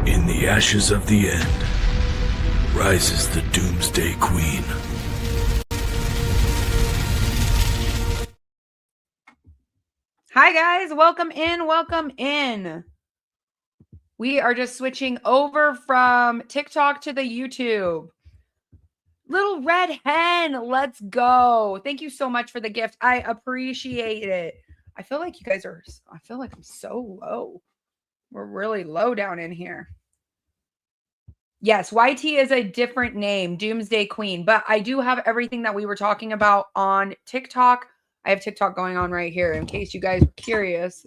In the ashes of the end rises the Doomsday Queen. Hi guys, welcome in, welcome in. We are just switching over from TikTok to the YouTube. Little red hen, let's go. Thank you so much for the gift. I appreciate it. I feel like you guys are, I feel like I'm so low. We're really low down in here. Yes, YT is a different name, Doomsday Queen, but I do have everything that we were talking about on TikTok. I have TikTok going on right here in case you guys are curious.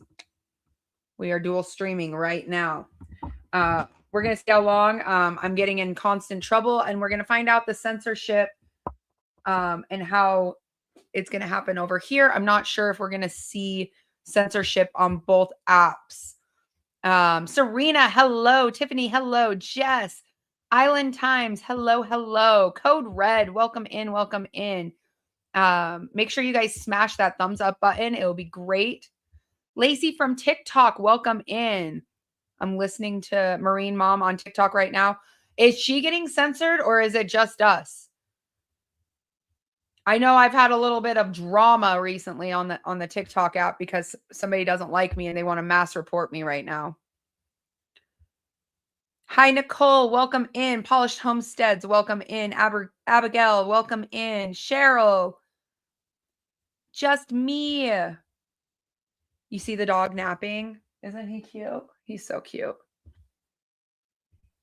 We are dual streaming right now. We're going to see how long. I'm getting in constant trouble, and we're going to find out the censorship and how it's going to happen over here. I'm not sure if we're going to see censorship on both apps. Serena, hello. Tiffany, hello. Jess, Island Times, hello, hello. Code Red, welcome in, welcome in. Make sure you guys smash that thumbs up button. It will be great. Lacey from TikTok, welcome in. I'm listening to Marine Mom on TikTok right now. Is she getting censored or is it just us? I know I've had a little bit of drama recently on the TikTok app because somebody doesn't like me and they want to mass report me right now. Hi, Nicole. Welcome in. Polished Homesteads. Welcome in. Abigail. Welcome in. Cheryl. Just me. You see the dog napping? Isn't he cute? He's so cute.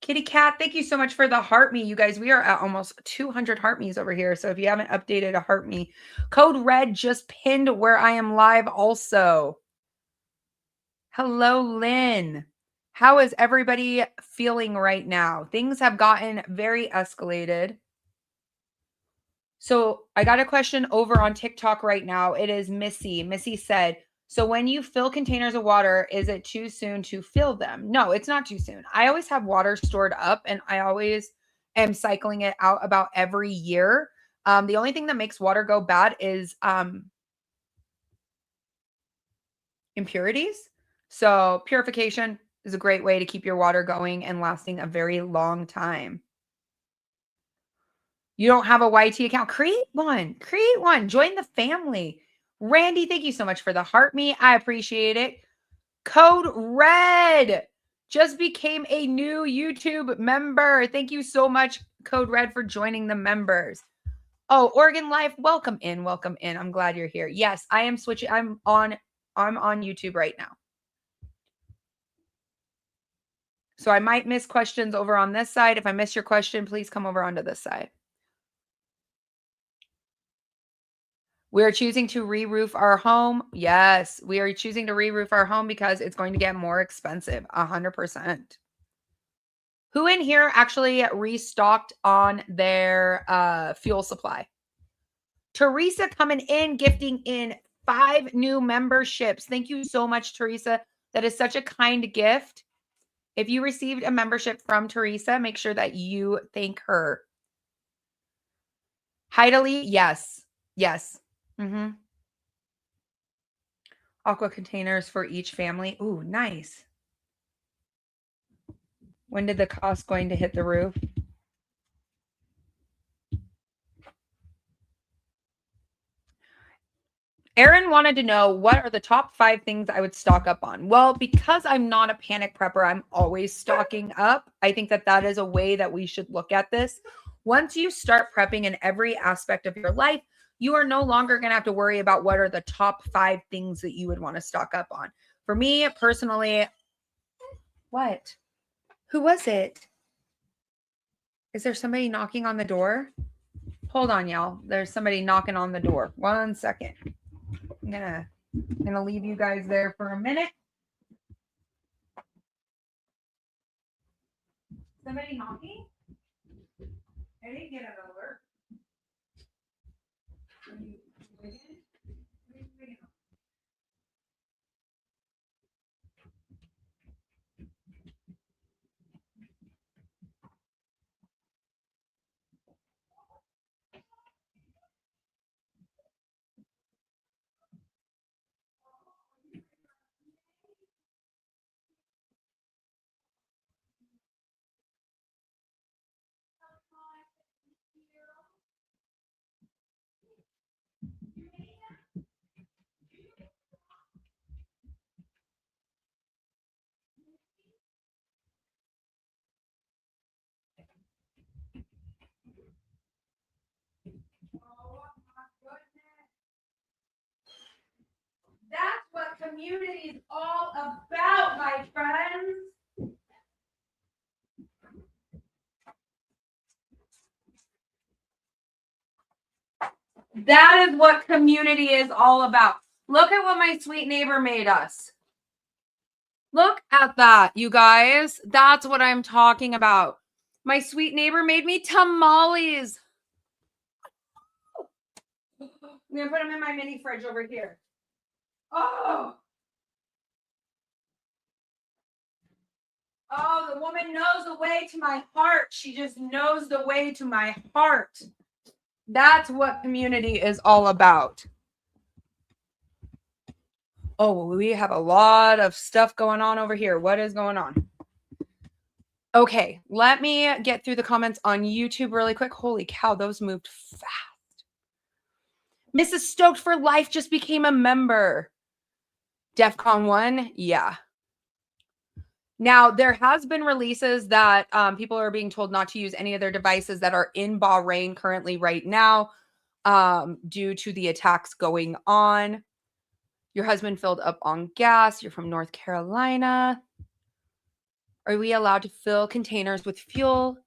Kitty Cat, thank you so much for the heart me. You guys, we are at almost 200 heart me's over here. So if you haven't updated a heart me, code red just pinned where I am live also. Hello, Lynn. How is everybody feeling right now? Things have gotten very escalated. So I got a question over on TikTok right now. It is Missy. Missy said, so when you fill containers of water, is it too soon to fill them? No, it's not too soon. I always have water stored up and I always am cycling it out about every year. The only thing that makes water go bad is impurities. So purification is a great way to keep your water going and lasting a very long time. You don't have a YT account? Create one. Create one. Join the family. Randy, thank you so much for the heart me. I appreciate it. Code Red just became a new YouTube member. Thank you so much, Code Red, for joining the members. Oh, Oregon Life, welcome in. Welcome in. I'm glad you're here. Yes, I am switching. I'm on YouTube right now. So I might miss questions over on this side. If I miss your question, please come over onto this side. We're choosing to re-roof our home. Yes, we are choosing to re-roof our home because it's going to get more expensive, 100%. Who in here actually restocked on their fuel supply? Teresa coming in, gifting in 5 new memberships. Thank you so much, Teresa. That is such a kind gift. If you received a membership from Teresa, make sure that you thank her. Heideley, yes. Yes. Aqua containers for each family. Ooh, nice. When did the cost going to hit the roof? Aaron wanted to know what are the top 5 things I would stock up on. Well, because I'm not a panic prepper, I'm always stocking up. I think that that is a way that we should look at this. Once you start prepping in every aspect of your life, you are no longer going to have to worry about what are the top 5 things that you would want to stock up on. For me personally, what? Who was it? Is there somebody knocking on the door? Hold on, y'all. There's somebody knocking on the door. 1 second. I'm gonna leave you guys there for a minute. Somebody knocking? I didn't get an alert. community is all about, my friends. That is what community is all about. Look at what my sweet neighbor made us. Look at that, you guys. That's what I'm talking about. My sweet neighbor made me tamales. I'm going to put them in my mini fridge over here. Oh, the woman knows the way to my heart. She just knows the way to my heart. That's what community is all about. Oh, we have a lot of stuff going on over here. What is going on? Okay, let me get through the comments on YouTube really quick. Holy cow, those moved fast. Mrs. Stoked for Life just became a member. DEFCON 1, yeah. Now, there has been releases that people are being told not to use any of their devices that are in Bahrain currently right now due to the attacks going on. Your husband filled up on gas. You're from North Carolina. Are we allowed to fill containers with fuel?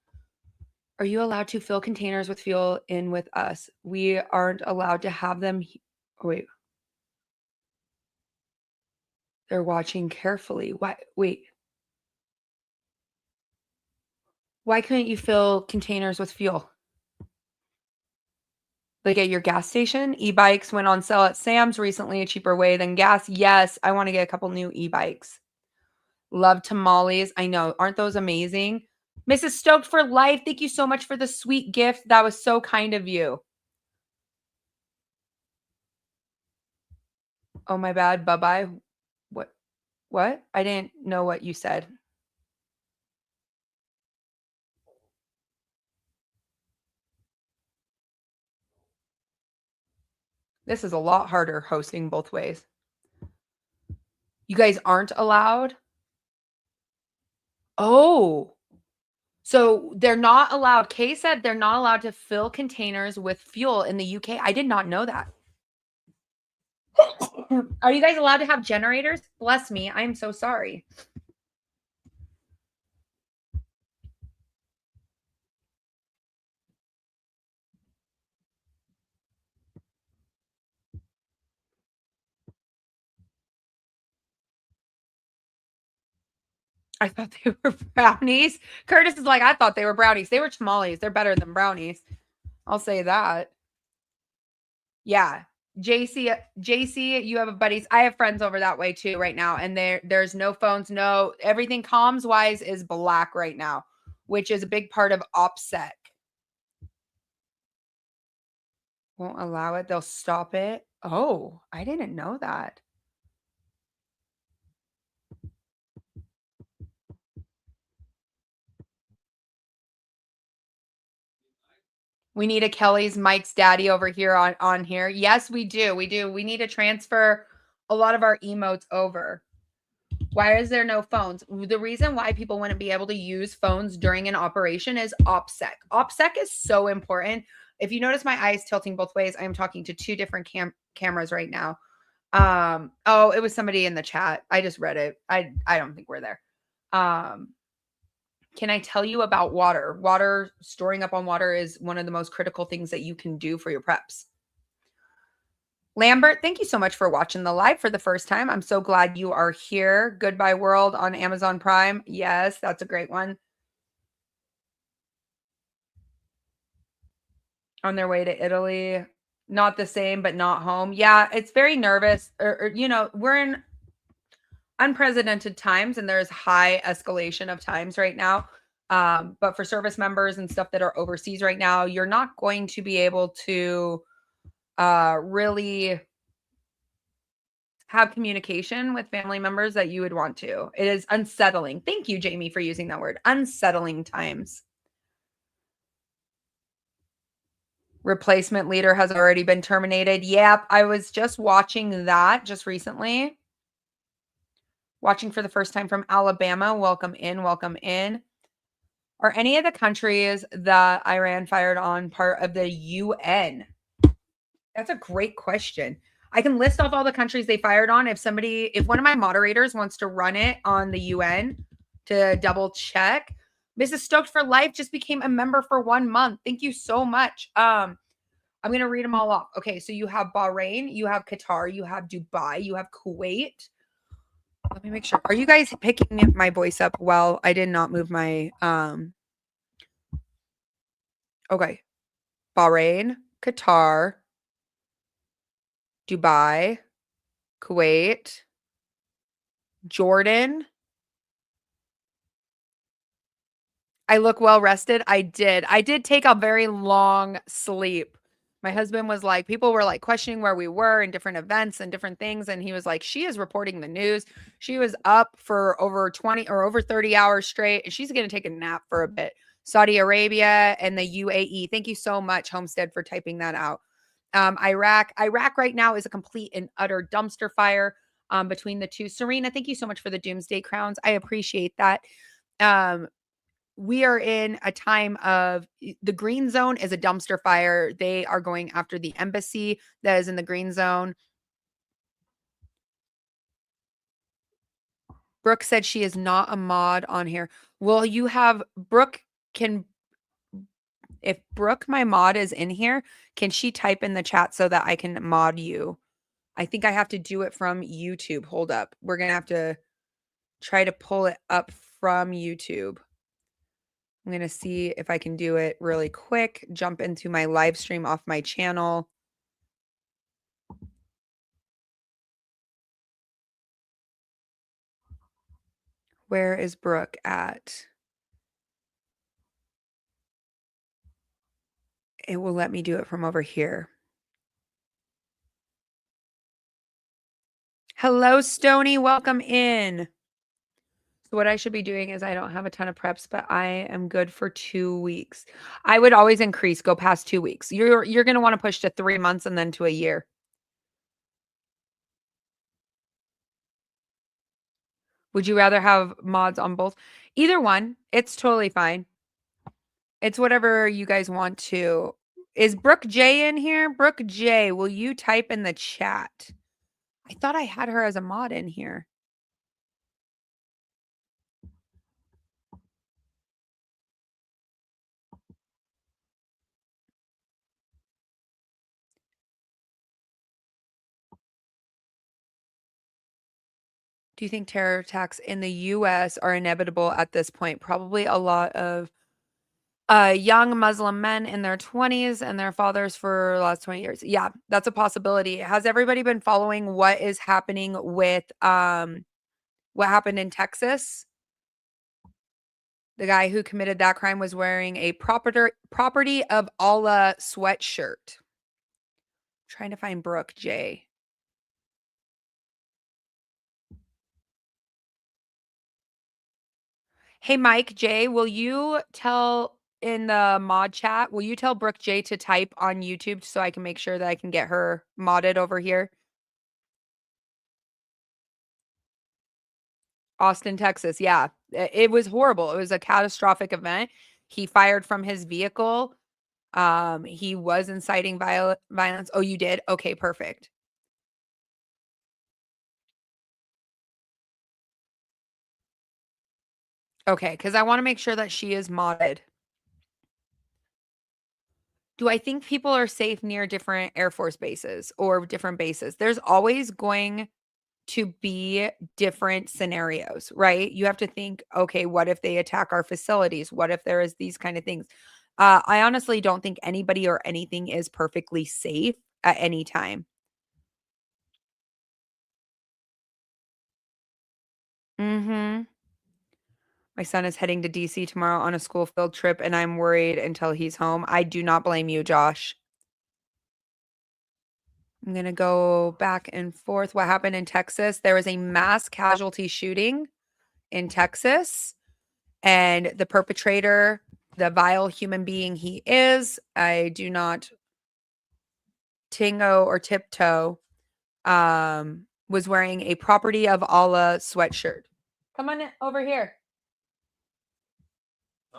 Are you allowed to fill containers with fuel in with us? We aren't allowed to have them. Oh, wait. They're watching carefully. Why? Wait. Why couldn't you fill containers with fuel? Like at your gas station? E-bikes went on sale at Sam's recently, a cheaper way than gas. Yes, I want to get a couple new e-bikes. Love tamales. I know. Aren't those amazing? Mrs. Stoked for Life, thank you so much for the sweet gift. That was so kind of you. Oh, my bad. Bye-bye. What? I didn't know what you said. This is a lot harder hosting both ways. You guys aren't allowed? Oh. So they're not allowed. Kay said they're not allowed to fill containers with fuel in the UK. I did not know that. Are you guys allowed to have generators? Bless me. I'm so sorry. I thought they were brownies. Curtis is like, I thought they were brownies. They were tamales. They're better than brownies. I'll say that. Yeah. JC, you have a buddies. I have friends over that way too right now. And there's no phones, no everything comms wise is black right now, which is a big part of OPSEC. Won't allow it. They'll stop it. Oh, I didn't know that. We need a Kelly's Mike's daddy over here on here. Yes, we do. We do. We need to transfer a lot of our emotes over. Why is there no phones? The reason why people wouldn't be able to use phones during an operation is OPSEC. OPSEC is so important. If you notice my eyes tilting both ways, I am talking to two different cameras right now. Oh, it was somebody in the chat. I just read it. I don't think we're there. Can I tell you about water? Water, storing up on water is one of the most critical things that you can do for your preps. Lambert, thank you so much for watching the live for the first time. I'm so glad you are here. Goodbye World on Amazon Prime. Yes, that's a great one. On their way to Italy. Not the same, but not home. Yeah, it's very nervous. You know, we're in unprecedented times and there's high escalation of times right now. But for service members and stuff that are overseas right now, you're not going to be able to really have communication with family members that you would want to. It is unsettling. Thank you, Jamie, for using that word. Unsettling times. Replacement leader has already been terminated. Yep, I was just watching that just recently. Watching for the first time from Alabama. Welcome in. Welcome in. Are any of the countries that Iran fired on part of the UN? That's a great question. I can list off all the countries they fired on. If one of my moderators wants to run it on the UN to double check. Mrs. Stoked for Life just became a member for 1 month. Thank you so much. I'm going to read them all off. Okay, so you have Bahrain, you have Qatar, you have Dubai, you have Kuwait. Let me make sure. Are you guys picking my voice up well? I did not move my okay. Bahrain, Qatar, Dubai, Kuwait, Jordan. I look well rested. I did take a very long sleep. My husband was like, people were like questioning where we were in different events and different things. And he was like, she is reporting the news. She was up for over 20 or over 30 hours straight. And she's going to take a nap for a bit. Saudi Arabia and the UAE. Thank you so much, Homestead, for typing that out. Iraq right now is a complete and utter dumpster fire between the two. Serena, thank you so much for the Doomsday Crowns. I appreciate that. We are in a time of the green zone is a dumpster fire. They are going after the embassy that is in the green zone. Brooke said she is not a mod on here. Well, you have Brooke if Brooke, my mod, is in here, can she type in the chat so that I can mod you? I think I have to do it from YouTube. Hold up. We're going to have to try to pull it up from YouTube. I'm going to see if I can do it really quick. Jump into my live stream off my channel. Where is Brooke at? It will let me do it from over here. Hello, Stony. Welcome in. So what I should be doing is I don't have a ton of preps, but I am good for 2 weeks. I would always go past 2 weeks. You're going to want to push to 3 months and then to a year. Would you rather have mods on both? Either one. It's totally fine. It's whatever you guys want to. Is Brooke J in here? Brooke J, will you type in the chat? I thought I had her as a mod in here. Do you think terror attacks in the U.S. are inevitable at this point? Probably a lot of young Muslim men in their 20s and their fathers for the last 20 years. Yeah, that's a possibility. Has everybody been following what is happening with what happened in Texas? The guy who committed that crime was wearing a property of Allah sweatshirt. I'm trying to find Brooke J. Hey, Mike J, will you tell in the mod chat, will you tell Brooke J to type on YouTube so I can make sure that I can get her modded over here? Austin, Texas. Yeah, it was horrible. It was a catastrophic event. He fired from his vehicle. He was inciting violence. Oh, you did? Okay, perfect. Okay, because I want to make sure that she is modded. Do I think people are safe near different Air Force bases or different bases? There's always going to be different scenarios, right? You have to think, okay, what if they attack our facilities? What if there is these kind of things? I honestly don't think anybody or anything is perfectly safe at any time. Mm-hmm. My son is heading to DC tomorrow on a school field trip, and I'm worried until he's home. I do not blame you, Josh. I'm going to go back and forth. What happened in Texas? There was a mass casualty shooting in Texas, and the perpetrator, the vile human being he is, I do not tingo or tiptoe, was wearing a property of Allah sweatshirt. Come on over here.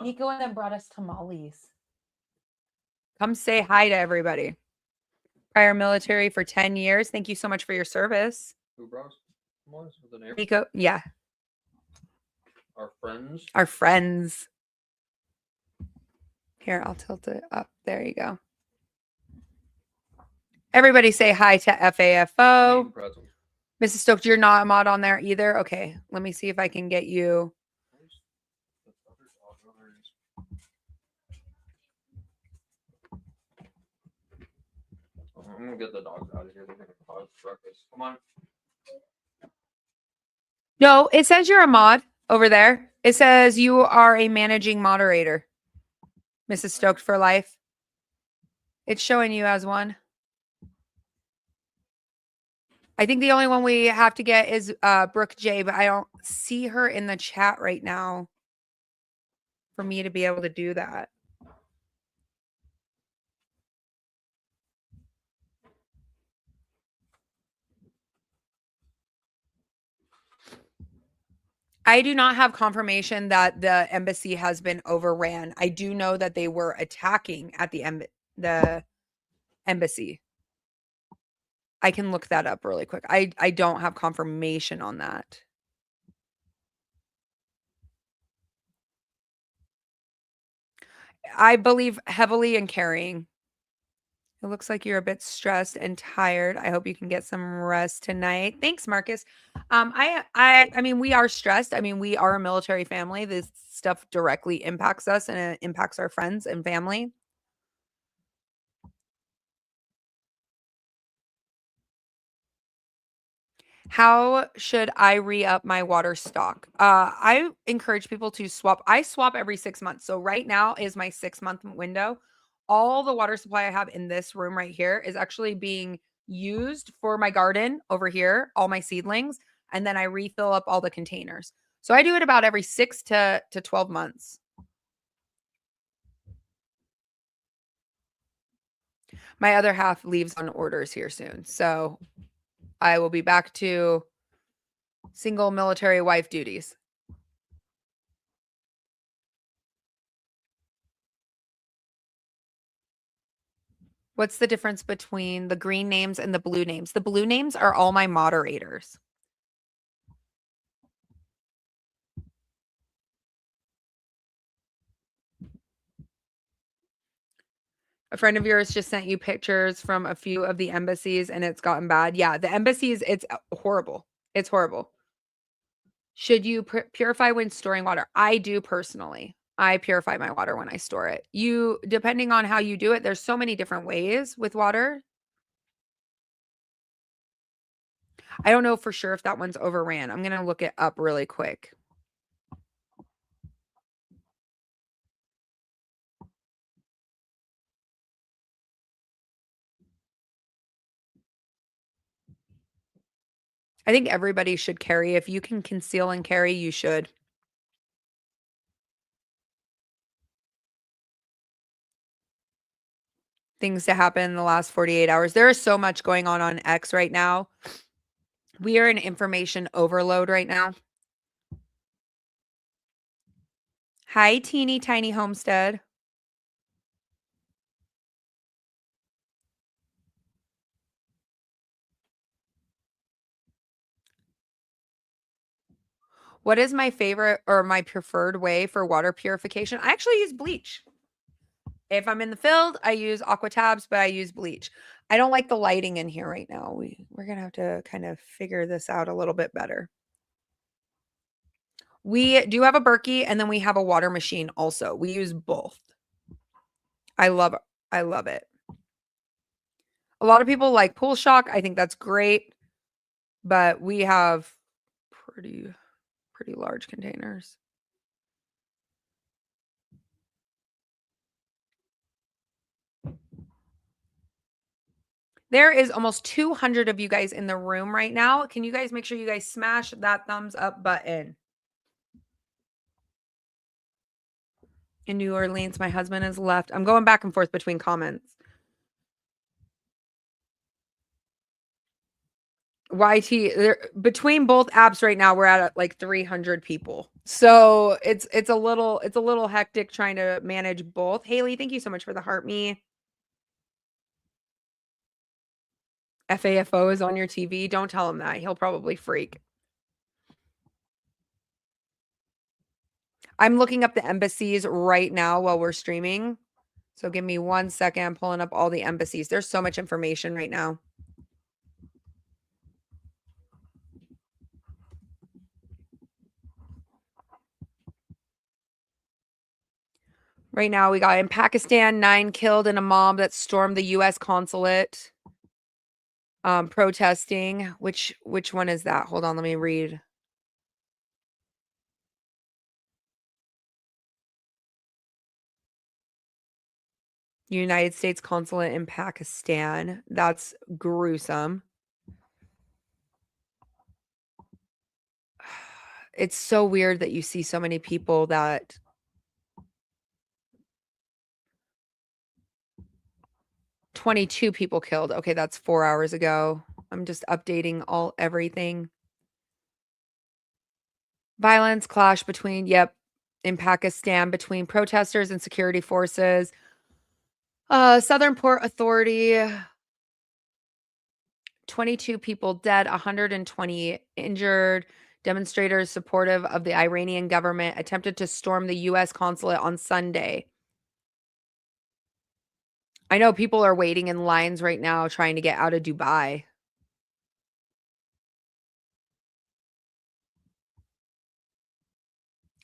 Nico and them brought us tamales. Come say hi to everybody. Prior military for 10 years. Thank you so much for your service. Who brought us? The neighbor? Nico, yeah. Our friends. Our friends. Here, I'll tilt it up. There you go. Everybody say hi to FAFO. Mrs. Stokes, you're not a mod on there either? Okay, let me see if I can get you. I'm gonna get the dogs out of here. They're gonna cause breakfast. Come on. No, it says you're a mod over there. It says you are a managing moderator. Mrs. Stoked for life. It's showing you as one. I think the only one we have to get is Brooke J, but I don't see her in the chat right now for me to be able to do that. I do not have confirmation that the embassy has been overran. I do know that they were attacking at the embassy. I can look that up really quick. I don't have confirmation on that. I believe heavily in carrying. It looks like you're a bit stressed and tired. I hope you can get some rest tonight. Thanks, Marcus. I mean, we are stressed. I mean, we are a military family. This stuff directly impacts us and it impacts our friends and family. How should I re-up my water stock? I encourage people to swap. I swap every 6 months. So right now is my 6-month window. All the water supply I have in this room right here is actually being used for my garden over here, all my seedlings, and then I refill up all the containers. So I do it about every 6 to 12 months. My other half leaves on orders here soon. So I will be back to single military wife duties. What's the difference between the green names and the blue names? The blue names are all my moderators. A friend of yours just sent you pictures from a few of the embassies and it's gotten bad. Yeah, the embassies, it's horrible. It's horrible. Should you purify when storing water? I do personally. I purify my water when I store it. You, depending on how you do it, there's so many different ways with water. I don't know for sure if that one's overran. I'm going to look it up really quick. I think everybody should carry. If you can conceal and carry, you should. Things to happen in the last 48 hours. There is so much going on X right now. We are in information overload right now. Hi, teeny tiny homestead. What is my favorite or my preferred way for water purification? I actually use bleach. If I'm in the field, I use aqua tabs, but I use bleach. I don't like the lighting in here right now. We're going to have to kind of figure this out a little bit better. We do have a Berkey and then we have a water machine also. We use both. I love it. A lot of people like Pool Shock. I think that's great. But we have pretty large containers. There is almost 200 of you guys in the room right now. Can you guys make sure you guys smash that thumbs up button? In New Orleans, my husband has left. I'm going back and forth between comments. YT, between both apps right now, we're at like 300 people. So it's a little hectic trying to manage both. Haley, thank you so much for the heart me. FAFO is on your TV. Don't tell him that. He'll probably freak. I'm looking up the embassies right now while we're streaming. So give me 1 second. I'm pulling up all the embassies. There's so much information right now. Right now, we got in Pakistan, 9 killed in a mob that stormed the U.S. consulate. Protesting. Which one is that? Hold on, let me read. United States consulate in Pakistan. That's gruesome. It's so weird that you see so many people that 22 people killed. Okay, that's 4 hours ago. I'm just updating everything. Violence clash between, in Pakistan between protesters and security forces. Southern Port Authority, 22 people dead, 120 injured. Demonstrators supportive of the Iranian government attempted to storm the U.S. consulate on Sunday. I know people are waiting in lines right now trying to get out of Dubai.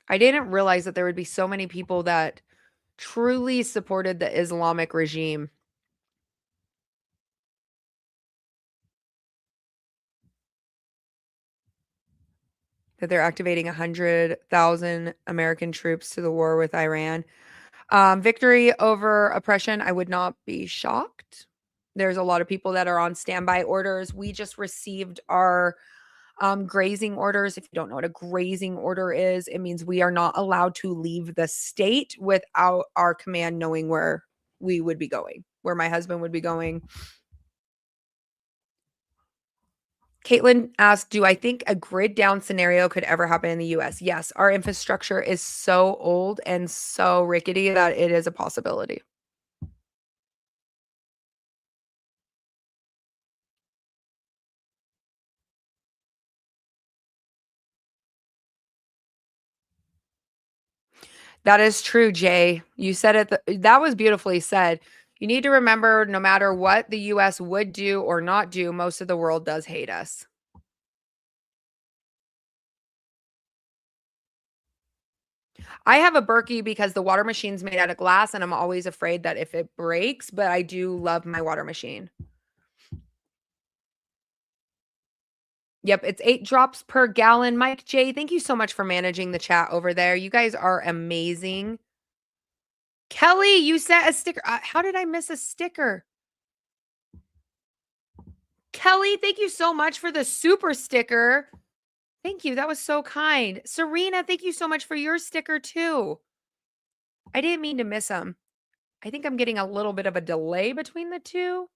I didn't realize that there would be so many people that truly supported the Islamic regime. That they're activating 100,000 American troops to the war with Iran. Victory over oppression, I would not be shocked. There's a lot of people that are on standby orders. We just received our grazing orders. If you don't know what a grazing order is, it means we are not allowed to leave the state without our command knowing where we would be going, where my husband would be going. Caitlin asked, do I think a grid down scenario could ever happen in the US? Yes, our infrastructure is so old and so rickety that it is a possibility. That is true, Jay. You said it. That was beautifully said. You need to remember, no matter what the US would do or not do, most of the world does hate us. I have a Berkey because the water machine's made out of glass, and I'm always afraid that if it breaks, but I do love my water machine. Yep, it's 8 drops per gallon. Mike J, thank you so much for managing the chat over there. You guys are amazing. Kelly, you sent a sticker. How did I miss a sticker? Kelly, thank you so much for the super sticker. Thank you. That was so kind. Serena, thank you so much for your sticker too. I didn't mean to miss them. I think I'm getting a little bit of a delay between the two.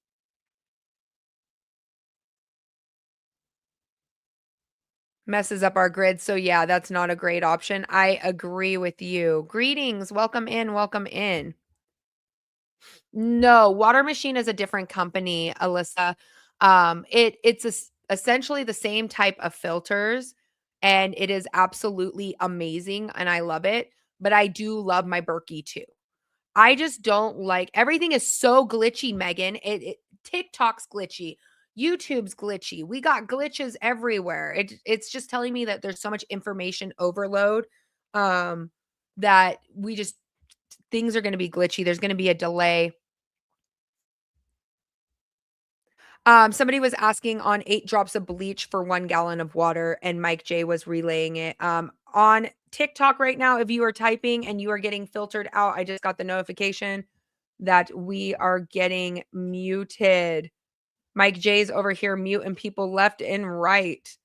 Messes up our grid. So yeah, that's not a great option. I agree with you. Greetings. Welcome in. Welcome in. No, Water Machine is a different company, Alyssa. It's essentially the same type of filters, and it is absolutely amazing, and I love it. But I do love my Berkey too. I just don't like everything is so glitchy, Megan. TikTok's glitchy. YouTube's glitchy. We got glitches everywhere. It's just telling me that there's so much information overload that things are going to be glitchy. There's going to be a delay. Somebody was asking on 8 drops of bleach for 1 gallon of water, and Mike J was relaying it. On TikTok right now, if you are typing and you are getting filtered out, I just got the notification that we are getting muted. Mike J's over here muting people left and right.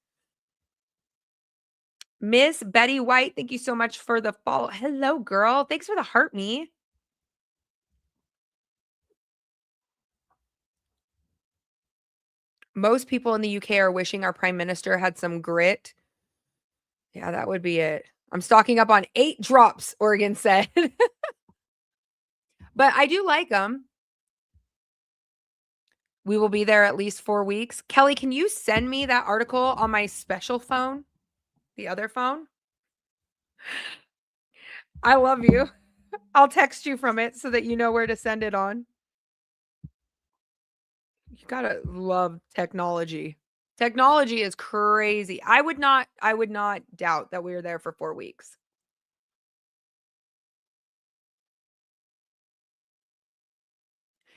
Miss Betty White, thank you so much for the follow. Hello, girl. Thanks for the heart me. Most people in the UK are wishing our prime minister had some grit. Yeah, that would be it. I'm stocking up on 8 drops, Oregon said. But I do like them. We will be there at least 4 weeks. Kelly, can you send me that article on my special phone? The other phone? I love you. I'll text you from it so that you know where to send it on. You gotta love technology. Technology is crazy. I would not doubt that we were there for 4 weeks.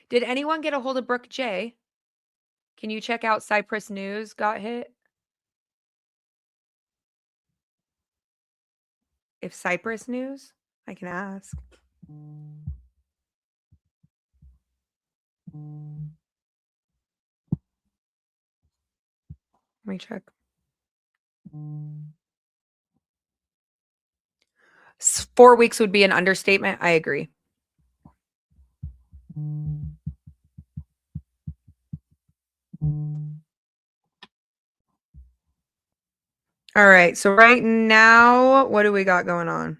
Did anyone get a hold of Brooke J? Can you check out Cypress News got hit? If Cypress News, I can ask. Let me check. 4 weeks would be an understatement. I agree. All right. So right now, what do we got going on?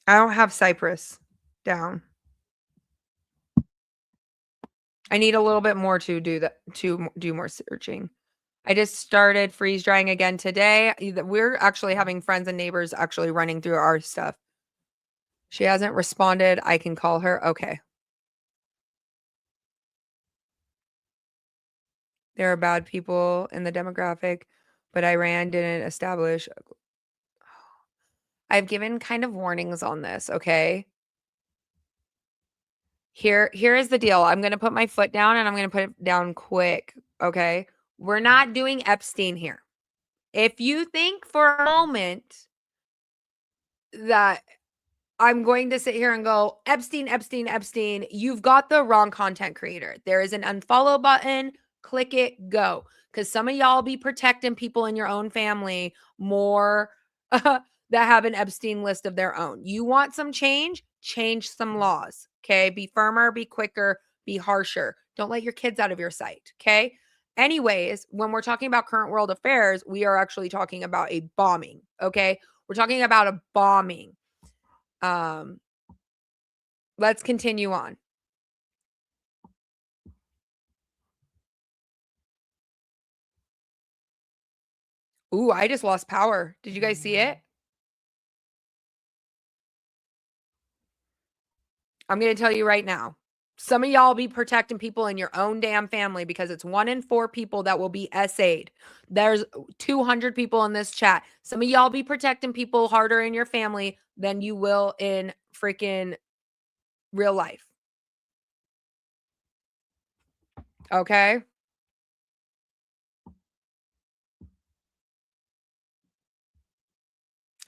I don't have Cypress down. I need a little bit more to do that, to do more searching. I just started freeze drying again today. We're actually having friends and neighbors actually running through our stuff. She hasn't responded. I can call her. Okay. There are bad people in the demographic, but Iran didn't establish. I've given kind of warnings on this, okay? Here is the deal. I'm going to put my foot down and I'm going to put it down quick, okay? We're not doing Epstein here. If you think for a moment that I'm going to sit here and go, Epstein, Epstein, Epstein, you've got the wrong content creator. There is an unfollow button. Click it, go. Because some of y'all be protecting people in your own family more that have an Epstein list of their own. You want some change? Change some laws, okay? Be firmer, be quicker, be harsher. Don't let your kids out of your sight, okay? Anyways, when we're talking about current world affairs, we are actually talking about a bombing, okay? We're talking about a bombing. Let's continue on. Ooh, I just lost power. Did you guys see it? I'm going to tell you right now. Some of y'all be protecting people in your own damn family because it's 1 in 4 people that will be SA'd. There's 200 people in this chat. Some of y'all be protecting people harder in your family than you will in freaking real life. Okay?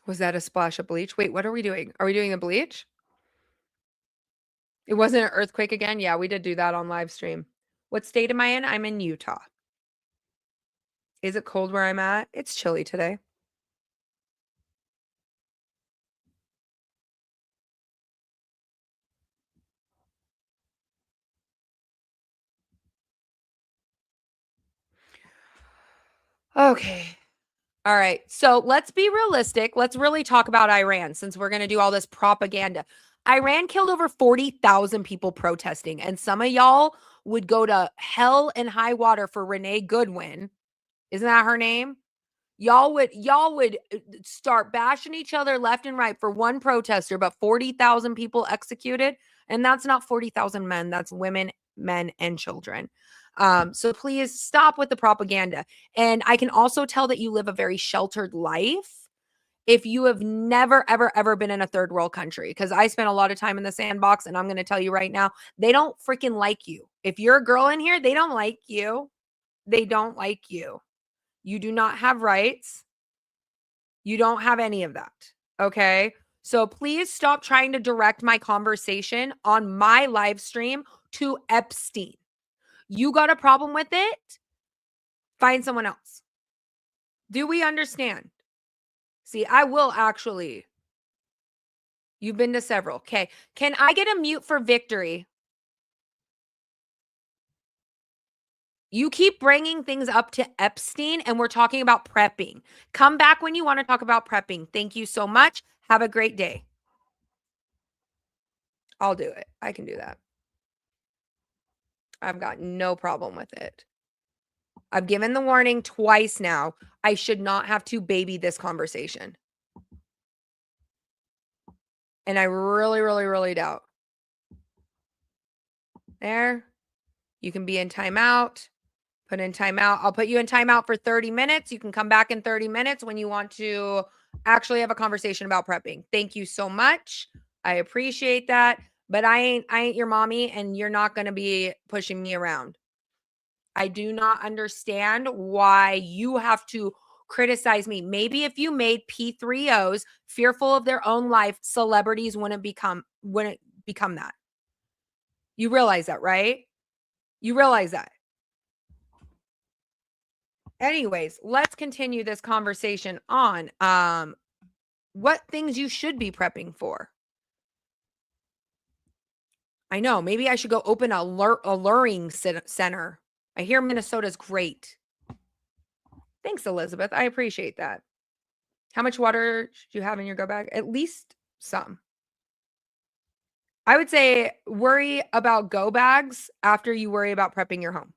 Was that a splash of bleach? Wait, what are we doing? Are we doing the bleach? It wasn't an earthquake again? Yeah, we did do that on live stream. What state am I in? I'm in Utah. Is it cold where I'm at? It's chilly today. Okay. All right. So let's be realistic. Let's really talk about Iran since we're going to do all this propaganda. Iran killed over 40,000 people protesting, and some of y'all would go to hell and high water for Renee Goodwin. Isn't that her name? Y'all would start bashing each other left and right for one protester, but 40,000 people executed. And that's not 40,000 men. That's women, men, and children. So please stop with the propaganda. And I can also tell that you live a very sheltered life if you have never, ever, ever been in a third world country. Because I spent a lot of time in the sandbox, and I'm going to tell you right now, they don't freaking like you. If you're a girl in here, they don't like you. They don't like you. You do not have rights. You don't have any of that. Okay. So please stop trying to direct my conversation on my live stream to Epstein. You got a problem with it? Find someone else. Do we understand? See, I will actually. You've been to several. Okay. Can I get a mute for Victory? You keep bringing things up to Epstein, and we're talking about prepping. Come back when you want to talk about prepping. Thank you so much. Have a great day. I'll do it. I can do that. I've got no problem with it. I've given the warning twice now. I should not have to baby this conversation. And I really, really, really doubt. There. You can be in timeout. Put in timeout. I'll put you in timeout for 30 minutes. You can come back in 30 minutes when you want to actually have a conversation about prepping. Thank you so much. I appreciate that. But I ain't your mommy, and you're not going to be pushing me around. I do not understand why you have to criticize me. Maybe if you made P3Os fearful of their own life, celebrities wouldn't become that. You realize that, right? You realize that. Anyways, let's continue this conversation on what things you should be prepping for. I know, maybe I should go open a luring center. I hear Minnesota's great. Thanks, Elizabeth. I appreciate that. How much water should you have in your go bag? At least some. I would say worry about go bags after you worry about prepping your home.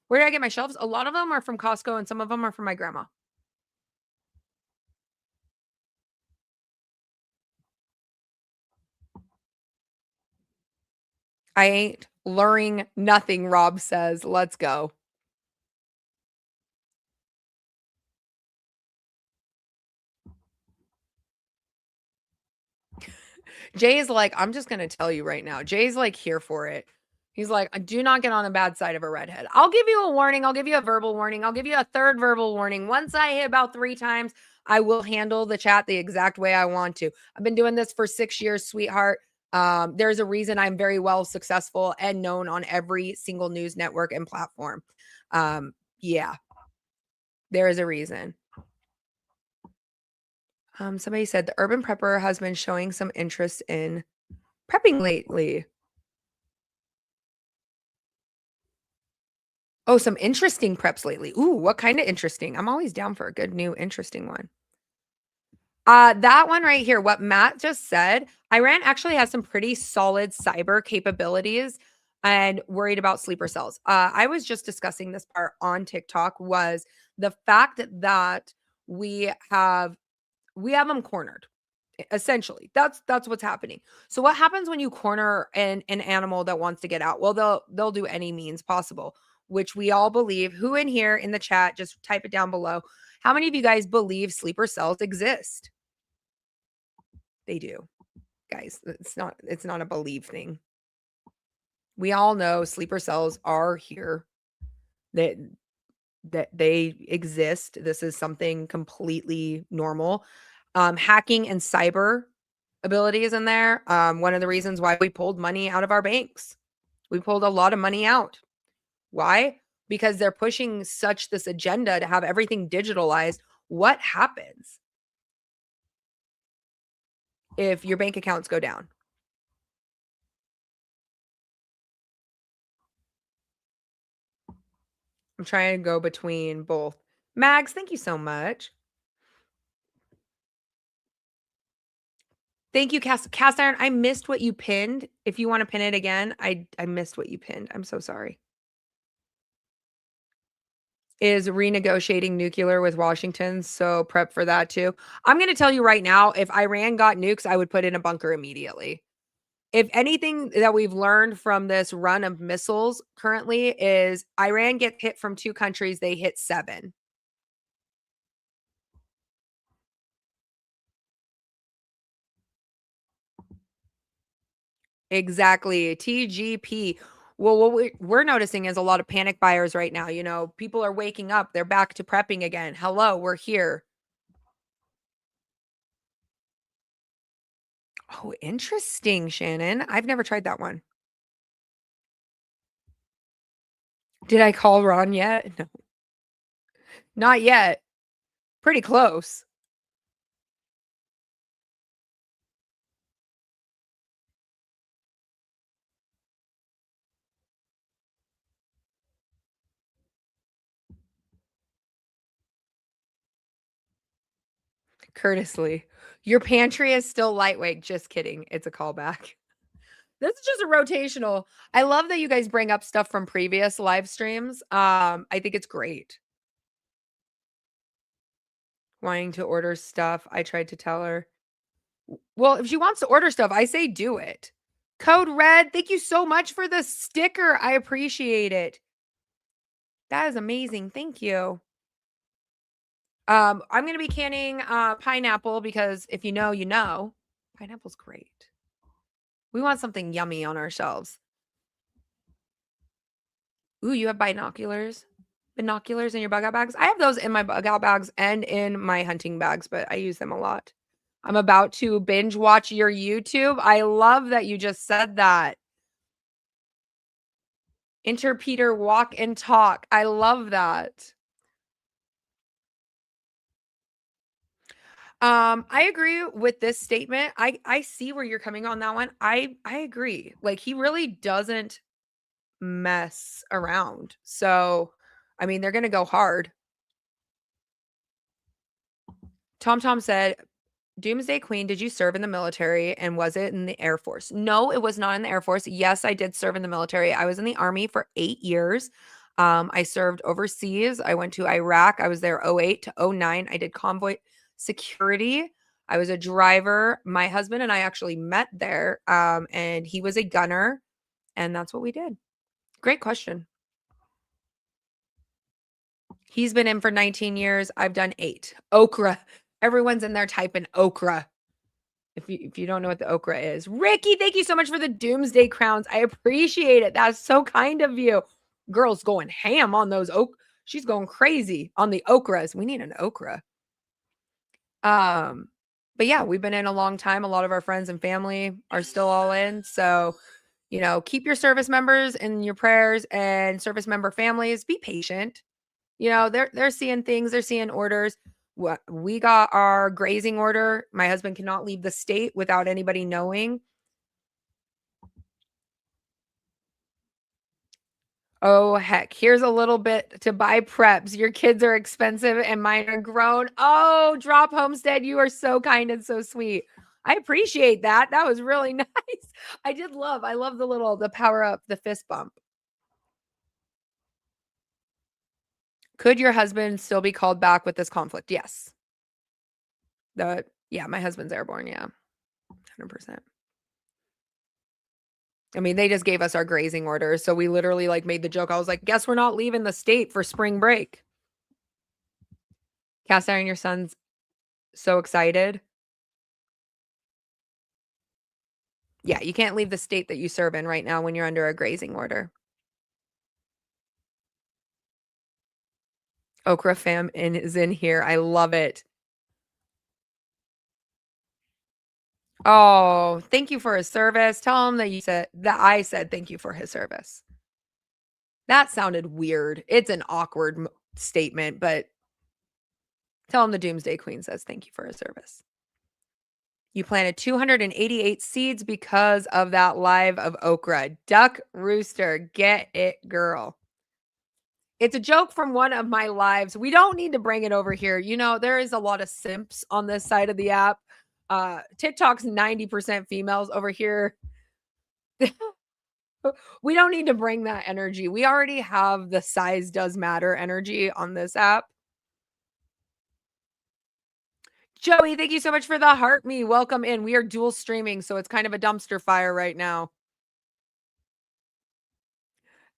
Where did I get my shelves? A lot of them are from Costco and some of them are from my grandma. I ain't luring nothing, Rob says. Let's go. Jay is like, I'm just going to tell you right now. Jay's like here for it. He's like, do not get on the bad side of a redhead. I'll give you a warning. I'll give you a verbal warning. I'll give you a third verbal warning. Once I hit about 3 times, I will handle the chat the exact way I want to. I've been doing this for 6 years, sweetheart. There's a reason I'm very well successful and known on every single news network and platform. Yeah, there is a reason. Somebody said the urban prepper has been showing some interest in prepping lately. Oh, some interesting preps lately. Ooh, what kind of interesting? I'm always down for a good new interesting one. That one right here, what Matt just said, Iran actually has some pretty solid cyber capabilities and worried about sleeper cells. I was just discussing this part on TikTok, was the fact that we have them cornered. Essentially, that's what's happening. So what happens when you corner an animal that wants to get out? Well, they'll do any means possible, which we all believe. Who in here in the chat, just type it down below. How many of you guys believe sleeper cells exist? They do. Guys, it's not a believe thing. We all know sleeper cells are here. That they exist. This is something completely normal. Hacking and cyber abilities in there. One of the reasons why we pulled money out of our banks. We pulled a lot of money out. Why? Because they're pushing this agenda to have everything digitalized. What happens if your bank accounts go down? I'm trying to go between both. Mags, thank you so much. Thank you, Cast Iron. I missed what you pinned. If you want to pin it again, I missed what you pinned. I'm so sorry. Is renegotiating nuclear with Washington, so prep for that too. I'm going to tell you right now, if Iran got nukes, I would put in a bunker immediately. If anything that we've learned from this run of missiles currently is Iran gets hit from 2 countries, they hit 7. Exactly. TGP. Well, what we're noticing is a lot of panic buyers right now. You know, people are waking up. They're back to prepping again. Hello, we're here. Oh, interesting, Shannon. I've never tried that one. Did I call Ron yet? No. Not yet. Pretty close. Courteously. Your pantry is still lightweight. Just kidding. It's a callback. This is just a rotational. I love that you guys bring up stuff from previous live streams. I think it's great. Wanting to order stuff. I tried to tell her. Well, if she wants to order stuff, I say do it. Code Red, thank you so much for the sticker. I appreciate it. That is amazing. Thank you. I'm going to be canning pineapple because if you know, you know. Pineapple's great. We want something yummy on our shelves. Ooh, you have binoculars? Binoculars in your bug out bags? I have those in my bug out bags and in my hunting bags, but I use them a lot. I'm about to binge watch your YouTube. I love that you just said that. Enter Peter, walk and talk. I love that. I agree with this statement. I see where you're coming on that one. I agree. Like he really doesn't mess around. So, I mean, they're going to go hard. Tom said, Doomsday Queen, did you serve in the military and was it in the Air Force? No, it was not in the Air Force. Yes, I did serve in the military. I was in the Army for 8 years. I served overseas. I went to Iraq. I was there 08 to 09. I did convoy security. I was a driver. My husband and I actually met there, and he was a gunner, and that's what we did. Great question. He's been in for 19 years. I've done 8. Okra. Everyone's in there typing okra. If you don't know what the okra is. Ricky, thank you so much for the Doomsday Crowns. I appreciate it. That's so kind of you. Girl's going ham on those She's going crazy on the okras. We need an okra. But yeah, we've been in a long time. A lot of our friends and family are still all in. So, you know, keep your service members in your prayers and service member families. Be patient. You know, they're seeing things, they're seeing orders. We got our grazing order. My husband cannot leave the state without anybody knowing. Oh, heck. Here's a little bit to buy preps. Your kids are expensive and mine are grown. Oh, Drop Homestead, you are so kind and so sweet. I appreciate that. That was really nice. I love the power up, the fist bump. Could your husband still be called back with this conflict? Yes. Yeah, my husband's airborne. Yeah. 100%. I mean, they just gave us our grazing orders. So we literally like made the joke. I was like, guess we're not leaving the state for spring break. Cast iron, your son's so excited. Yeah, you can't leave the state that you serve in right now when you're under a grazing order. Okra fam is in here. I love it. Oh, thank you for his service. Tell him that I said thank you for his service. That sounded weird. It's an awkward statement, but tell him the Doomsday Queen says thank you for his service. You planted 288 seeds because of that live of okra. Duck Rooster, get it, girl. It's a joke from one of my lives. We don't need to bring it over here. You know, there is a lot of simps on this side of the app. TikTok's 90% females over here. We don't need to bring that energy. We already have the size does matter energy on this app. Joey, thank you so much for the heart me. Welcome in. We are dual streaming, so it's kind of a dumpster fire right now.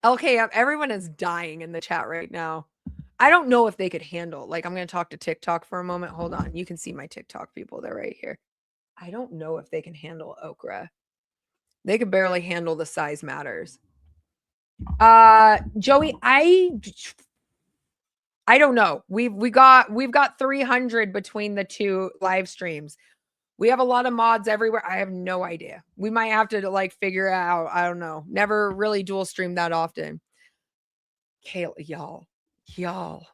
LK, everyone is dying in the chat right now. I don't know if they could handle, like, I'm going to talk to TikTok for a moment. Hold on. You can see my TikTok people. They're right here. I don't know if they can handle okra. They could barely handle the size matters. Joey, I don't know. We've got 300 between the two live streams. We have a lot of mods everywhere. I have no idea. We might have to like figure out. I don't know. Never really dual stream that often. Kayla, y'all.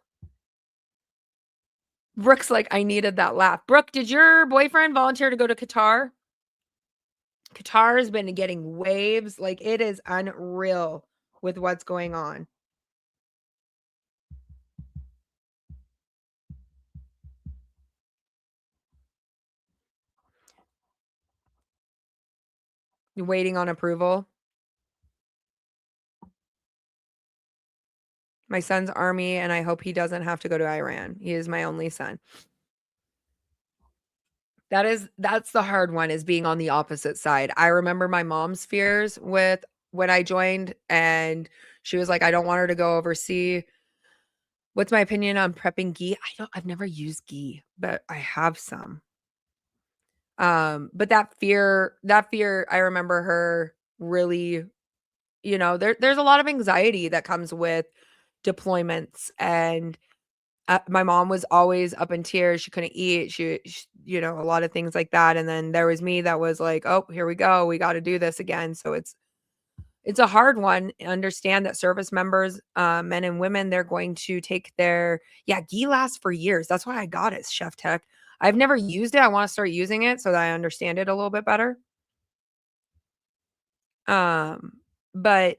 Brooke's like, I needed that laugh. Brooke, did your boyfriend volunteer to go to Qatar? Qatar has been getting waves. Like, it is unreal with what's going on. You're waiting on approval. My son's Army, and I hope he doesn't have to go to Iran. He is my only son. That's the hard one, is being on the opposite side. I remember my mom's fears with when I joined, and she was like, I don't want her to go overseas. What's my opinion on prepping ghee? I've never used ghee, but I have some. But that fear, I remember her really, there's a lot of anxiety that comes with deployments, and my mom was always up in tears. She couldn't eat. She, a lot of things like that. And then there was me that was like, oh, here we go. We got to do this again. So it's a hard one. Understand that service members, men and women, they're going to take ghee lasts for years. That's why I got it, Chef Tech. I've never used it. I want to start using it so that I understand it a little bit better. But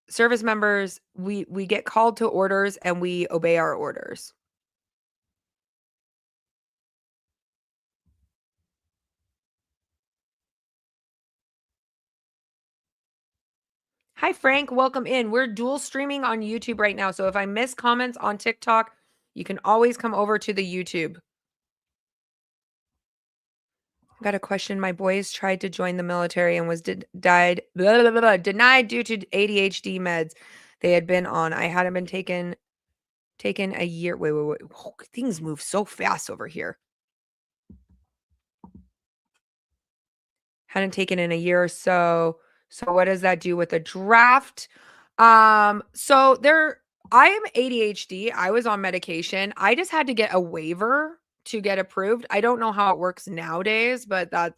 service members, we get called to orders and we obey our orders. Hi, Frank. Welcome in. We're dual streaming on YouTube right now. So if I miss comments on TikTok, you can always come over to the YouTube. Got a question. My boys tried to join the military and was denied due to ADHD meds they had been on. I hadn't been taken a year. Wait. Oh, things move so fast over here. Hadn't taken in a year or so. So what does that do with a draft? So I am ADHD. I was on medication. I just had to get a waiver to get approved. I don't know how it works nowadays, but I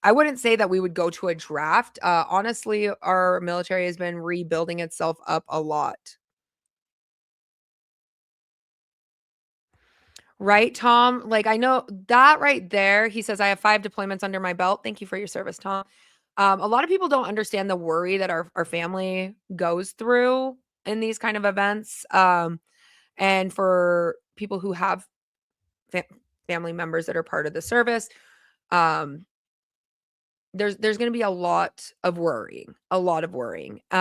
wouldn't say that we would go to a draft. Honestly, our military has been rebuilding itself up a lot. Right, Tom? Like, I know that right there. He says, I have 5 deployments under my belt. Thank you for your service, Tom. A lot of people don't understand the worry that our family goes through in these kind of events. And for people who have family members that are part of the service, there's going to be a lot of worrying. It's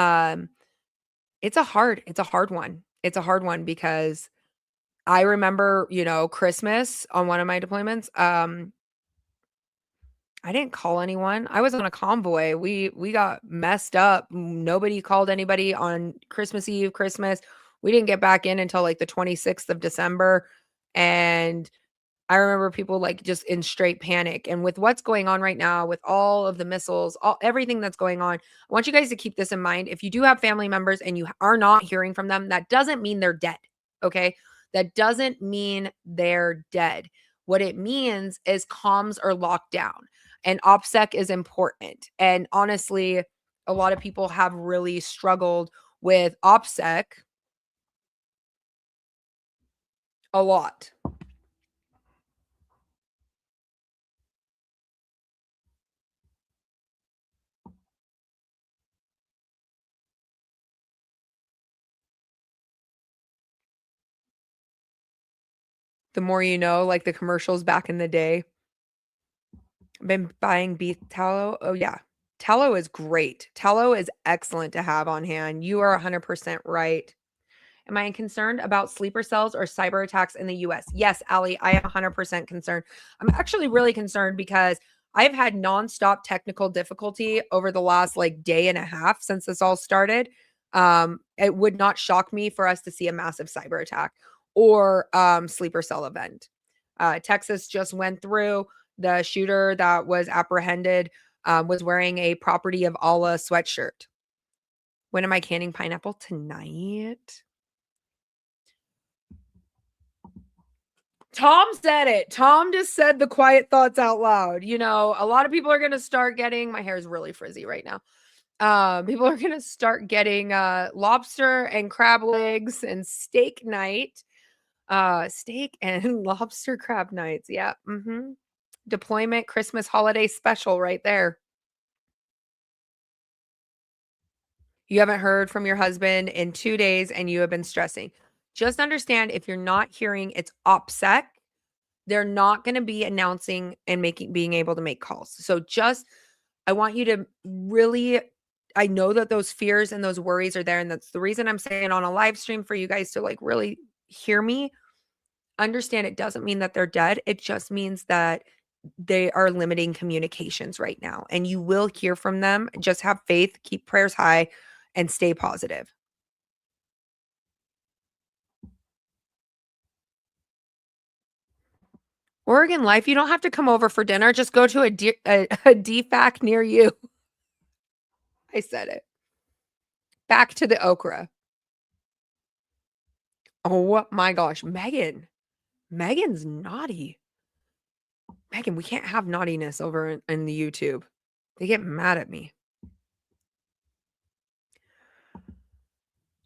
a hard one. It's a hard one because I remember, Christmas on one of my deployments. I didn't call anyone. I was on a convoy. We got messed up. Nobody called anybody on Christmas Eve, Christmas. We didn't get back in until like the 26th of December. And I remember people like just in straight panic. And with what's going on right now, with all of the missiles, everything that's going on, I want you guys to keep this in mind. If you do have family members and you are not hearing from them, that doesn't mean they're dead. Okay. That doesn't mean they're dead. What it means is comms are locked down and OPSEC is important. And honestly, a lot of people have really struggled with OPSEC a lot. The more you know, like the commercials back in the day. I've been buying beef tallow. Oh, yeah. Tallow is great. Tallow is excellent to have on hand. You are 100% right. Am I concerned about sleeper cells or cyber attacks in the US? Yes, Allie, I am 100% concerned. I'm actually really concerned because I've had nonstop technical difficulty over the last like day and a half since this all started. It would not shock me for us to see a massive cyber attack or sleeper cell event. Texas just went through. The shooter that was apprehended was wearing a Property of Allah sweatshirt. When am I canning pineapple? Tonight. Tom said it. Tom just said the quiet thoughts out loud. A lot of people are going to start getting, my hair is really frizzy right now. People are going to start getting lobster and crab legs and steak night. Steak and lobster crab nights. Yeah. Deployment Christmas holiday special right there. You haven't heard from your husband in 2 days and you have been stressing. Just understand, if you're not hearing, it's OPSEC. They're not going to be announcing and being able to make calls. So I want you to really, I know that those fears and those worries are there. And that's the reason I'm saying on a live stream for you guys to like really hear me. Understand it doesn't mean that they're dead. It just means that they are limiting communications right now. And you will hear from them. Just have faith, keep prayers high, and stay positive. Oregon Life, you don't have to come over for dinner. Just go to a DFAC near you. I said it. Back to the okra. Oh my gosh, Megan. Megan's naughty. Megan, we can't have naughtiness over in the YouTube. They get mad at me.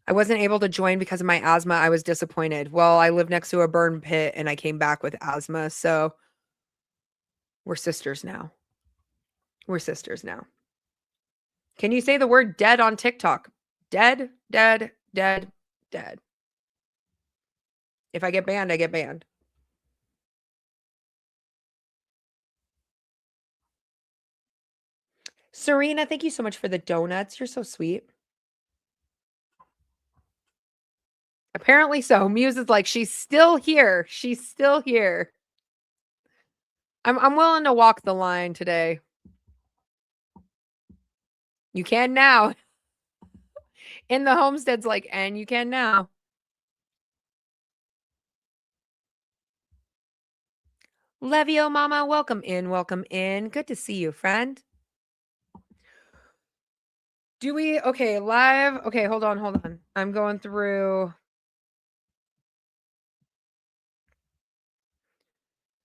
I wasn't able to join because of my asthma. I was disappointed. Well, I live next to a burn pit and I came back with asthma. So we're sisters now. We're sisters now. Can you say the word dead on TikTok? Dead, dead, dead, dead. If I get banned, I get banned. Serena, thank you so much for the donuts. You're so sweet. Apparently so. Muse is like, she's still here. She's still here. I'm willing to walk the line today. You can now. In the Homestead's like, and you can now. Levio Mama, welcome in. Welcome in. Good to see you, friend. Okay, live. Okay, hold on. I'm going through.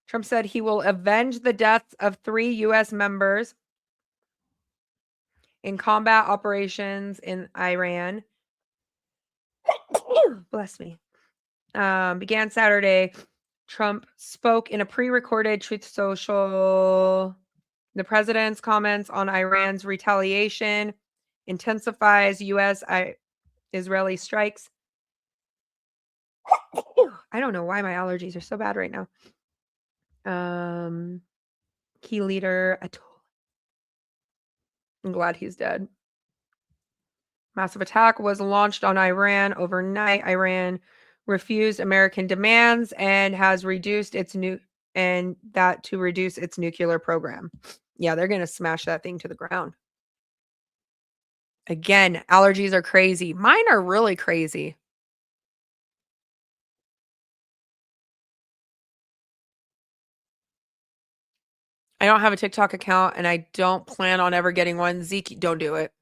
Trump said he will avenge the deaths of 3 U.S. members in combat operations in Iran. Bless me. Began Saturday. Trump spoke in a pre-recorded Truth Social. The president's comments on Iran's retaliation intensifies U.S.-Israeli strikes. I don't know why my allergies are so bad right now. Key leader Atol. I'm glad he's dead. Massive attack was launched on Iran overnight. Iran refused American demands and has reduced its reduce its nuclear program. Yeah, they're going to smash that thing to the ground. Again, allergies are crazy. Mine are really crazy. I don't have a TikTok account and I don't plan on ever getting one. Zeke, don't do it.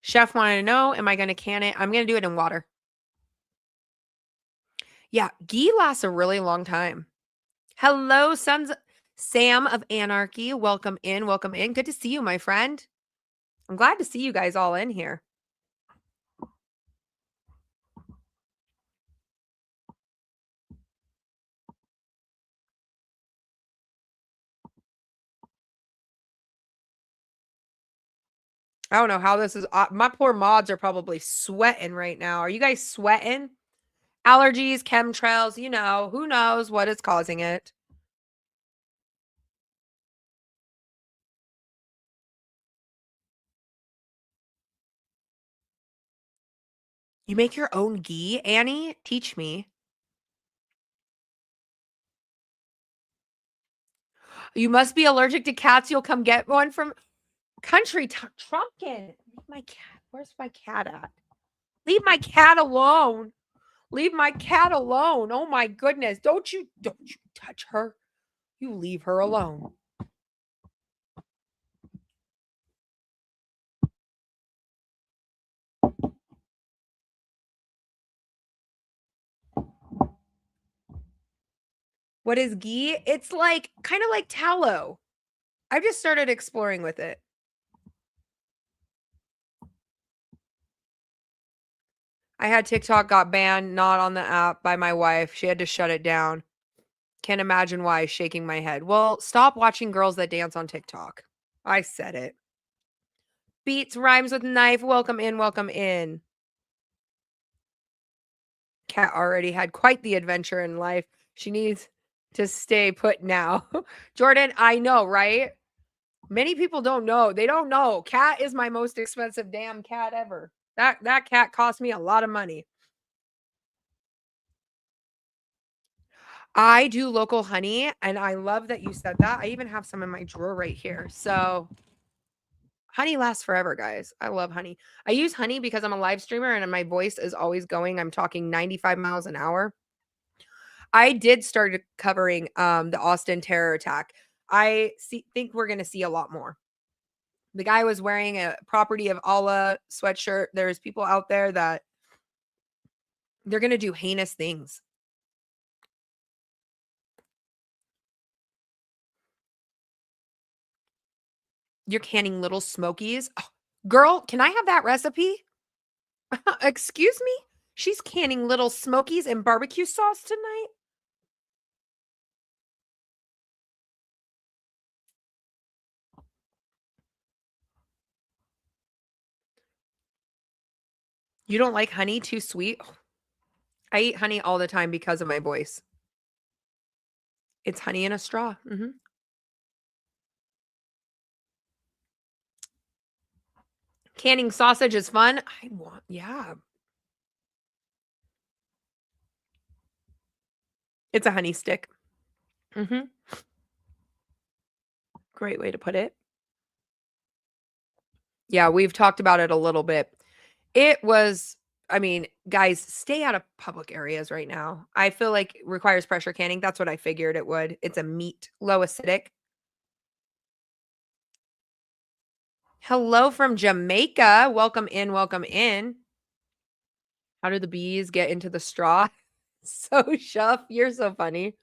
Chef wanted to know, am I going to can it? I'm going to do it in water. Yeah, ghee lasts a really long time. Hello, Sam of Anarchy. Welcome in. Welcome in. Good to see you, my friend. I'm glad to see you guys all in here. I don't know how this is. My poor mods are probably sweating right now. Are you guys sweating? Allergies, chemtrails, who knows what is causing it. You make your own ghee, Annie? Teach me. You must be allergic to cats. You'll come get one from Country Trumpkin. My cat. Where's my cat at? Leave my cat alone. Leave my cat alone. Oh my goodness. Don't you touch her. You leave her alone. What is ghee? It's like kind of like tallow. I've just started exploring with it. I had TikTok got banned, not on the app, by my wife. She had to shut it down. Can't imagine why. Shaking my head. Well, stop watching girls that dance on TikTok. I said it. Beats rhymes with knife. Welcome in. Welcome in. Kat already had quite the adventure in life. She needs to stay put now. Jordan, I know, right? Many people don't know. They don't know. Cat is my most expensive damn cat ever. That cat cost me a lot of money. I do local honey, and I love that you said that. I even have some in my drawer right here. So honey lasts forever, guys. I love honey. I use honey because I'm a live streamer and my voice is always going. I'm talking 95 miles an hour. I did start covering the Austin terror attack. I think we're going to see a lot more. The guy was wearing a Property of Allah sweatshirt. There's people out there that they're going to do heinous things. You're canning little Smokies. Oh, girl, can I have that recipe? Excuse me? She's canning little Smokies and barbecue sauce tonight? You don't like honey? Too sweet? I eat honey all the time because of my voice. It's honey in a straw. Canning sausage is fun. Yeah. It's a honey stick. Great way to put it. Yeah, we've talked about it a little bit. It was, I mean, guys, stay out of public areas right now. I feel like it requires pressure canning. That's what I figured it would. It's a meat, low acidic. Hello from Jamaica. Welcome in, welcome in. How do the bees get into the straw? So, Shuff, you're so funny.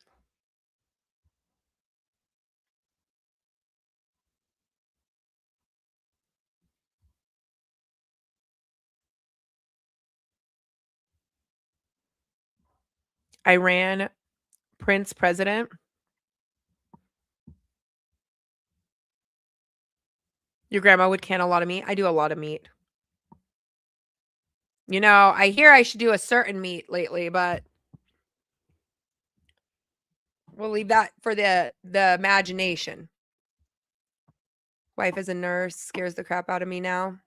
Iran Prince President. Your grandma would can a lot of meat. I do a lot of meat. You know, I hear I should do a certain meat lately, but we'll leave that for the imagination. Wife is a nurse, scares the crap out of me now.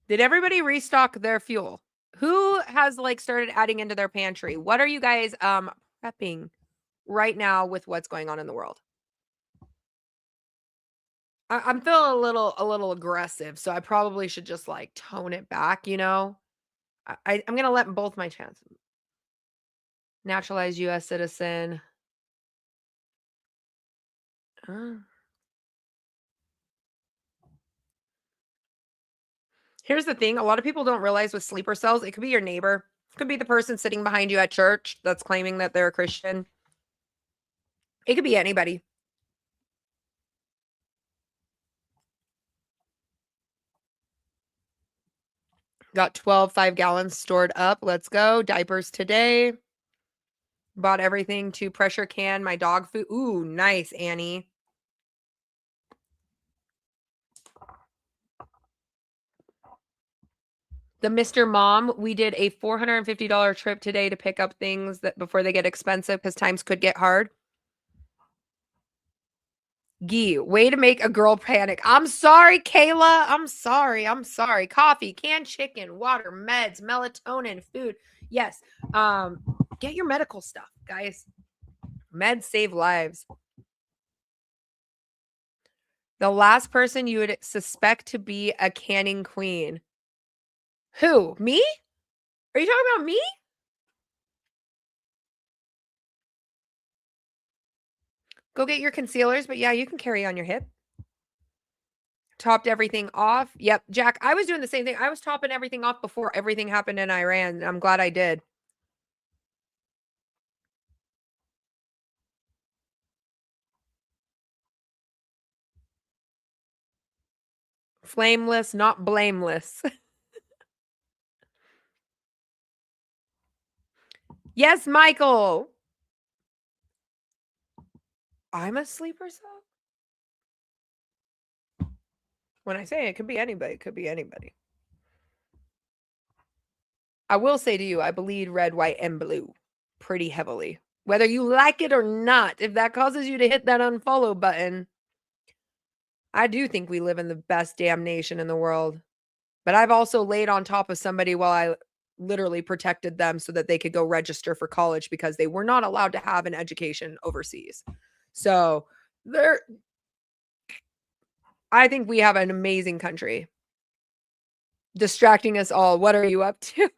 Did everybody restock their fuel? Who has like started adding into their pantry? What are you guys prepping right now with what's going on in the world? I'm feeling a little aggressive, so I probably should just like tone it back, you know? I'm gonna let both my chances. Naturalized US citizen. Here's the thing. A lot of people don't realize with sleeper cells, it could be your neighbor. It could be the person sitting behind you at church that's claiming that they're a Christian. It could be anybody. Got 12 5-gallons stored up. Let's go. Diapers today. Bought everything to pressure can my dog food. Ooh, nice, Annie. The Mr. Mom, we did a $450 trip today to pick up things that before they get expensive because times could get hard. Gee, way to make a girl panic. I'm sorry, Kayla. I'm sorry. Coffee, canned chicken, water, meds, melatonin, food. Yes. Get your medical stuff, guys. Meds save lives. The last person you would suspect to be a canning queen. Who? Me? Are you talking about me? Go get your concealers, but yeah, you can carry on your hip. Topped everything off. Yep, Jack, I was doing the same thing. I was topping everything off before everything happened in Iran. I'm glad I did. Flameless, not blameless. Yes, Michael. I'm a sleeper cell? When I say it could be anybody, it could be anybody. I will say to you, I bleed red, white, and blue pretty heavily. Whether you like it or not, if that causes you to hit that unfollow button, I do think we live in the best damn nation in the world. But I've also laid on top of somebody while I literally protected them so that they could go register for college because they were not allowed to have an education overseas. So I think we have an amazing country. Distracting us all. What are you up to?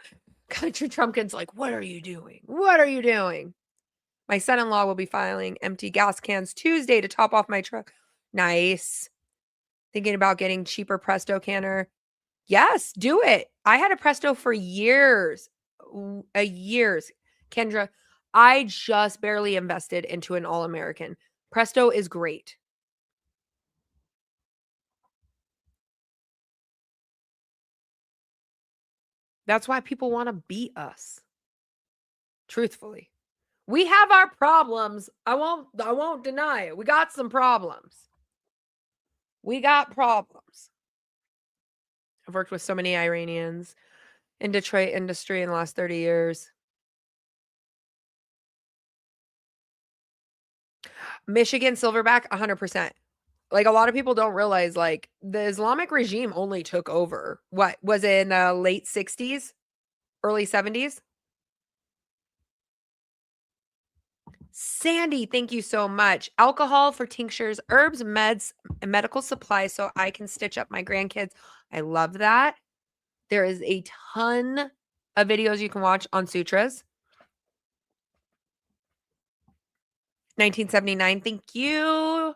Country Trumpkin's like, what are you doing? What are you doing? My son-in-law will be filing empty gas cans Tuesday to top off my truck. Nice. Thinking about getting cheaper Presto canner. Yes, do it. I had a Presto for years. Years. Kendra, I just barely invested into an All-American. Presto is great. That's why people want to beat us. Truthfully. We have our problems. I won't deny it. We got some problems. We got problems. I've worked with so many Iranians in Detroit industry in the last 30 years. Michigan Silverback, 100%. Like, a lot of people don't realize, like, the Islamic regime only took over. What was it, in the late 60s, early 70s? Sandy, thank you so much. Alcohol for tinctures, herbs, meds, and medical supplies so I can stitch up my grandkids. I love that. There is a ton of videos you can watch on sutras. 1979, thank you.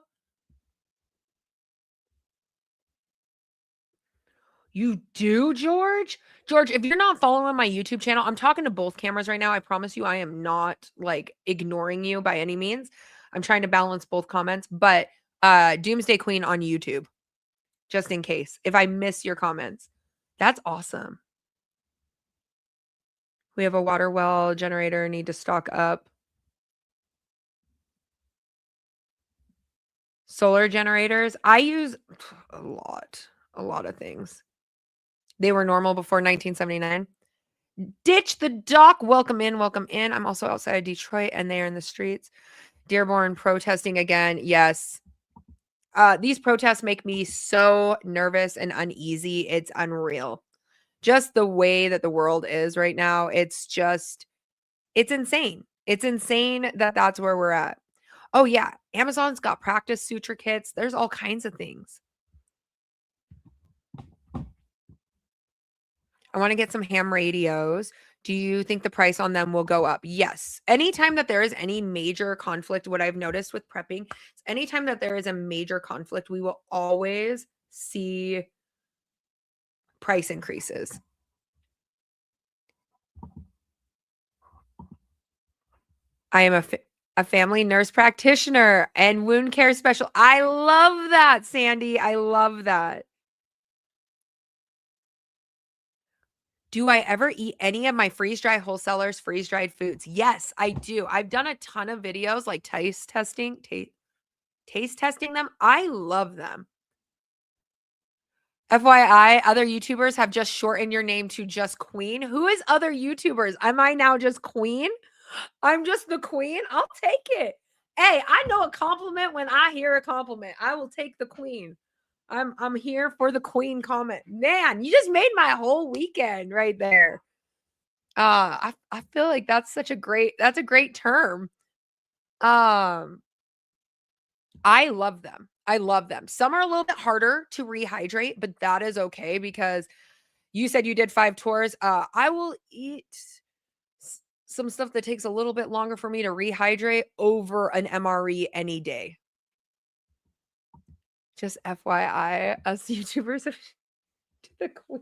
You do, George? George, if you're not following my YouTube channel, I'm talking to both cameras right now. I promise you I am not like ignoring you by any means. I'm trying to balance both comments, but Doomsday Queen on YouTube, just in case, if I miss your comments. That's awesome. We have a water well generator, need to stock up. Solar generators, I use a lot of things. They were normal before 1979. Ditch the dock. Welcome in. Welcome in. I'm also outside of Detroit and they're in the streets. Dearborn protesting again. Yes. These protests make me so nervous and uneasy. It's unreal. Just the way that the world is right now. It's insane. It's insane that that's where we're at. Oh yeah. Amazon's got practice suture kits. There's all kinds of things. I want to get some ham radios. Do you think the price on them will go up? Yes. Anytime that there is any major conflict, what I've noticed with prepping, anytime that there is a major conflict, we will always see price increases. I am a family nurse practitioner and wound care special. I love that, Sandy. I love that. Do I ever eat any of my freeze-dry wholesalers freeze-dried foods? Yes, I do. I've done a ton of videos like taste testing them. I love them. FYI, other YouTubers have just shortened your name to just Queen. Who is other YouTubers? Am I now just Queen? I'm just the Queen. I'll take it. Hey, I know a compliment when I hear a compliment. I will take the Queen. I'm here for the Queen comment. Man, you just made my whole weekend right there. I feel like that's a great term. I love them. I love them. Some are a little bit harder to rehydrate, but that is okay because you said you did 5 tours. I will eat some stuff that takes a little bit longer for me to rehydrate over an MRE any day. Just FYI, us YouTubers are the Queen.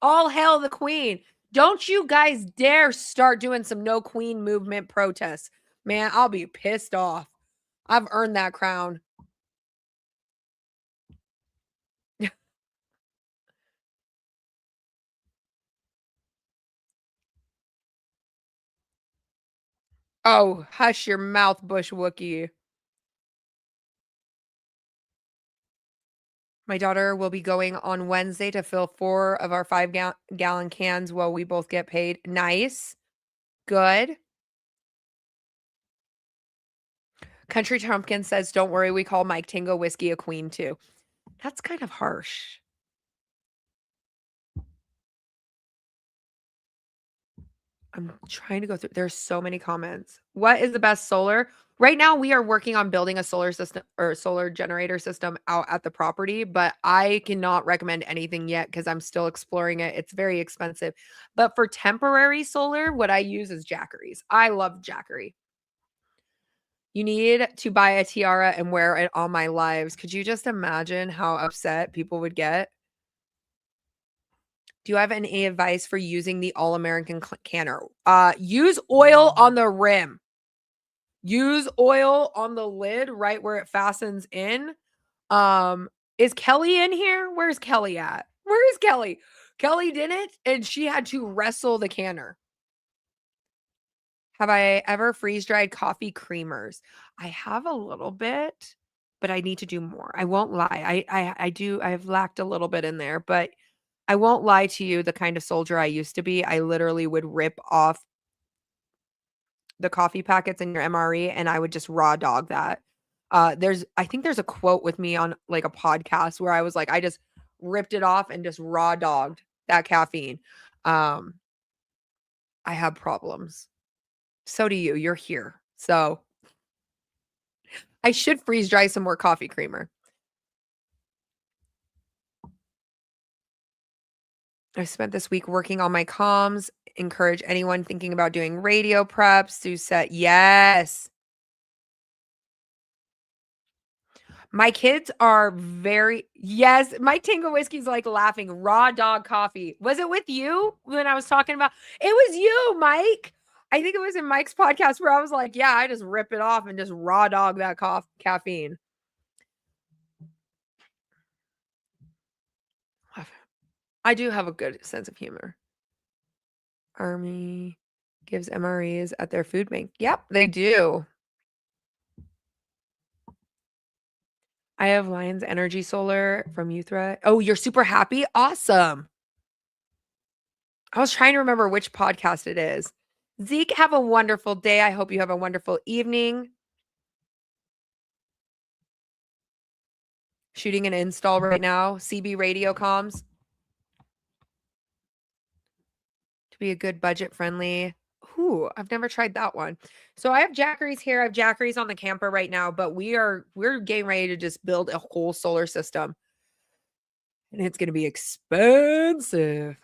All hail the Queen. Don't you guys dare start doing some no Queen movement protests. Man, I'll be pissed off. I've earned that crown. Oh, hush your mouth, Bush Wookie. My daughter will be going on Wednesday to fill 4 of our 5-gallon cans while we both get paid. Nice. Good. Country Trumpkin says, don't worry, we call Mike Tango Whiskey a queen too. That's kind of harsh. I'm trying to go through. There's so many comments. What is the best solar? Right now, we are working on building a solar system or solar generator system out at the property, but I cannot recommend anything yet because I'm still exploring it. It's very expensive. But for temporary solar, what I use is Jackery's. I love Jackery. You need to buy a tiara and wear it all my lives. Could you just imagine how upset people would get? Do you have any advice for using the All-American canner? Use oil on the rim. Use oil on the lid right where it fastens in. Is Kelly in here? Where's Kelly at? Where is Kelly? Kelly didn't, and she had to wrestle the canner. Have I ever freeze-dried coffee creamers? I have a little bit, but I need to do more. I won't lie. I've lacked a little bit in there, but I won't lie to you, the kind of soldier I used to be, I literally would rip off the coffee packets in your MRE and I would just raw dog that. I think there's a quote with me on like a podcast where I was like, I just ripped it off and just raw dogged that caffeine. I have problems. So do you. You're here. So I should freeze dry some more coffee creamer. I spent this week working on my comms. Encourage anyone thinking about doing radio preps to set. Yes. My kids are yes. Mike Tango Whiskey's like laughing. Raw dog coffee. Was it with you when I was talking about? It was you, Mike. I think it was in Mike's podcast where I was like, yeah, I just rip it off and just raw dog that caffeine. I do have a good sense of humor. Army gives MREs at their food bank. Yep, they do. I have Lions Energy Solar from Uthra. Oh, you're super happy? Awesome. I was trying to remember which podcast it is. Zeke, have a wonderful day. I hope you have a wonderful evening. Shooting an install right now. CB Radio comms. To be a good budget friendly. Ooh, I've never tried that one. So I have Jackery's here. I have Jackery's on the camper right now, but we're getting ready to just build a whole solar system. And it's going to be expensive.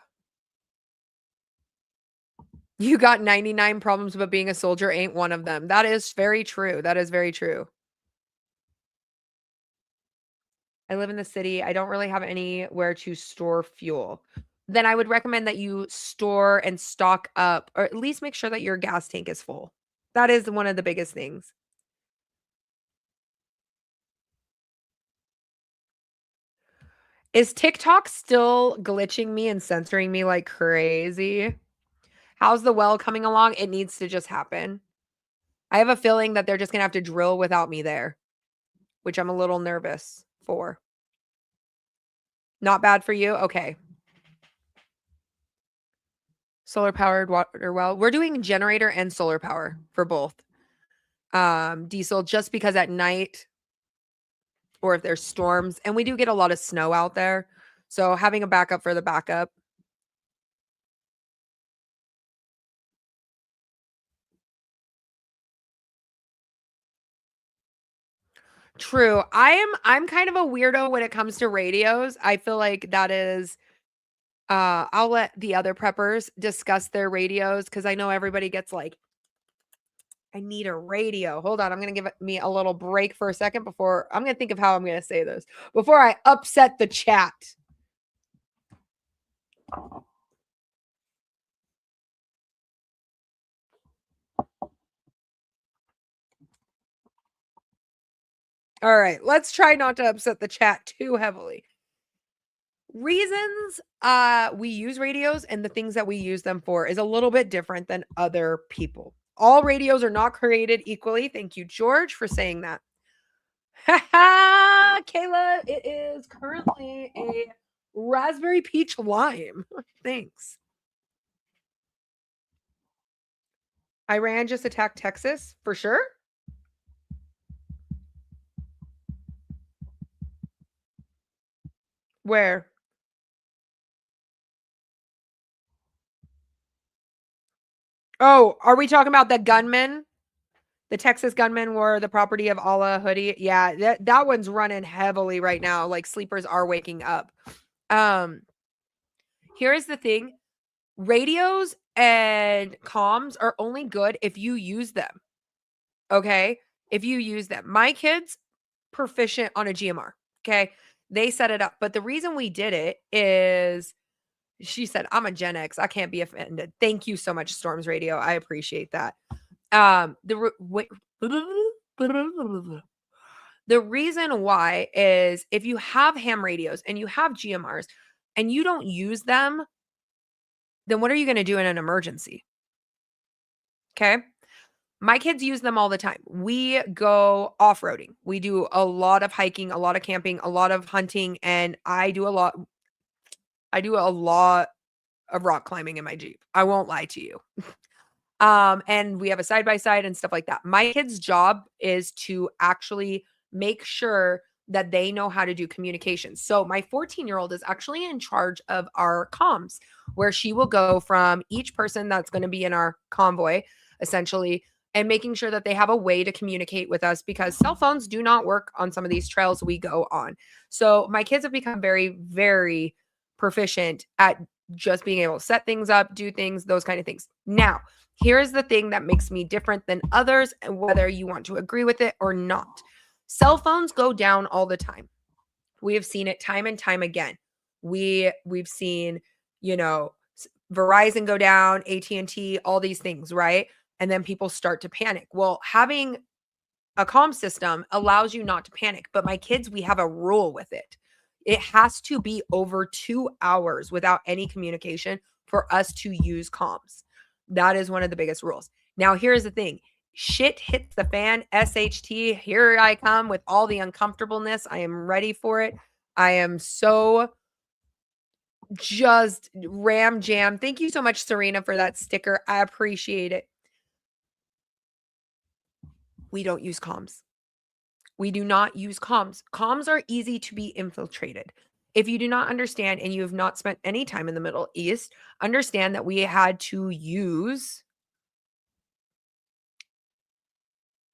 You got 99 problems, but being a soldier ain't one of them. That is very true. That is very true. I live in the city. I don't really have anywhere to store fuel. Then I would recommend that you store and stock up, or at least make sure that your gas tank is full. That is one of the biggest things. Is TikTok still glitching me and censoring me like crazy? How's the well coming along? It needs to just happen. I have a feeling that they're just going to have to drill without me there, which I'm a little nervous for. Not bad for you? Okay. Solar powered water well. We're doing generator and solar power for both. Diesel, just because at night or if there's storms, and we do get a lot of snow out there. So having a backup for the backup. True. I'm kind of a weirdo when it comes to radios. I feel like that is I'll let the other preppers discuss their radios because I know everybody gets like, I need a radio. Hold on. I'm going to give me a little break for a second before I'm going to think of how I'm going to say this before I upset the chat. All right, let's try not to upset the chat too heavily. Reasons we use radios and the things that we use them for is a little bit different than other people. All radios are not created equally. Thank you, George, for saying that. Kayla, it is currently a raspberry peach lime. Thanks. Iran just attacked Texas for sure. Where? Oh, are we talking about the gunmen? The Texas gunmen were the property of Allah Hoodie. Yeah, that one's running heavily right now. Like sleepers are waking up. Here is the thing. Radios and comms are only good if you use them. Okay? If you use them. My kids proficient on a GMR. Okay? They set it up. But the reason we did it is she said, I'm a Gen X. I can't be offended. Thank you so much, Storms Radio. I appreciate that. The reason why is if you have ham radios and you have GMRs and you don't use them, then what are you going to do in an emergency? Okay. My kids use them all the time. We go off-roading. We do a lot of hiking, a lot of camping, a lot of hunting, and I do a lot of rock climbing in my Jeep. I won't lie to you. And we have a side-by-side and stuff like that. My kid's job is to actually make sure that they know how to do communications. So my 14-year-old is actually in charge of our comms, where she will go from each person that's going to be in our convoy, essentially, and making sure that they have a way to communicate with us because cell phones do not work on some of these trails we go on. So my kids have become very, very proficient at just being able to set things up, do things, those kind of things. Now, here's the thing that makes me different than others, and whether you want to agree with it or not. Cell phones go down all the time. We have seen it time and time again. We've seen, Verizon go down, AT&T, all these things, right? And then people start to panic. Well, having a comm system allows you not to panic. But my kids, we have a rule with it. It has to be over 2 hours without any communication for us to use comms. That is one of the biggest rules. Now, here's the thing. Shit hits the fan. SHT, here I come with all the uncomfortableness. I am ready for it. I am so just ram jam. Thank you so much, Serena, for that sticker. I appreciate it. We don't use comms. We do not use comms. Comms are easy to be infiltrated. If you do not understand and you have not spent any time in the Middle East, understand that we had to use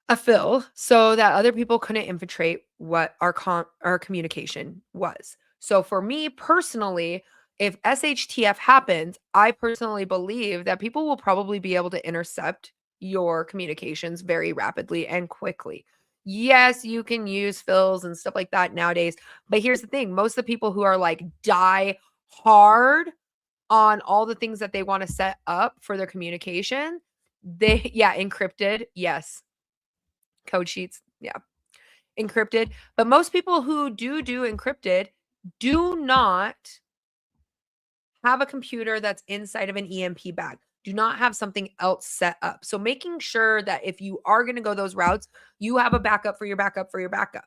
a fill so that other people couldn't infiltrate what our communication was. So for me personally, if SHTF happens, I personally believe that people will probably be able to intercept your communications very rapidly and quickly. Yes, you can use fills and stuff like that nowadays. But here's the thing. Most of the people who are like die hard on all the things that they want to set up for their communication, encrypted. Yes. Code sheets. Yeah. Encrypted. But most people who do encrypted do not have a computer that's inside of an EMP bag. Do not have something else set up. So making sure that if you are going to go those routes, you have a backup for your backup for your backup.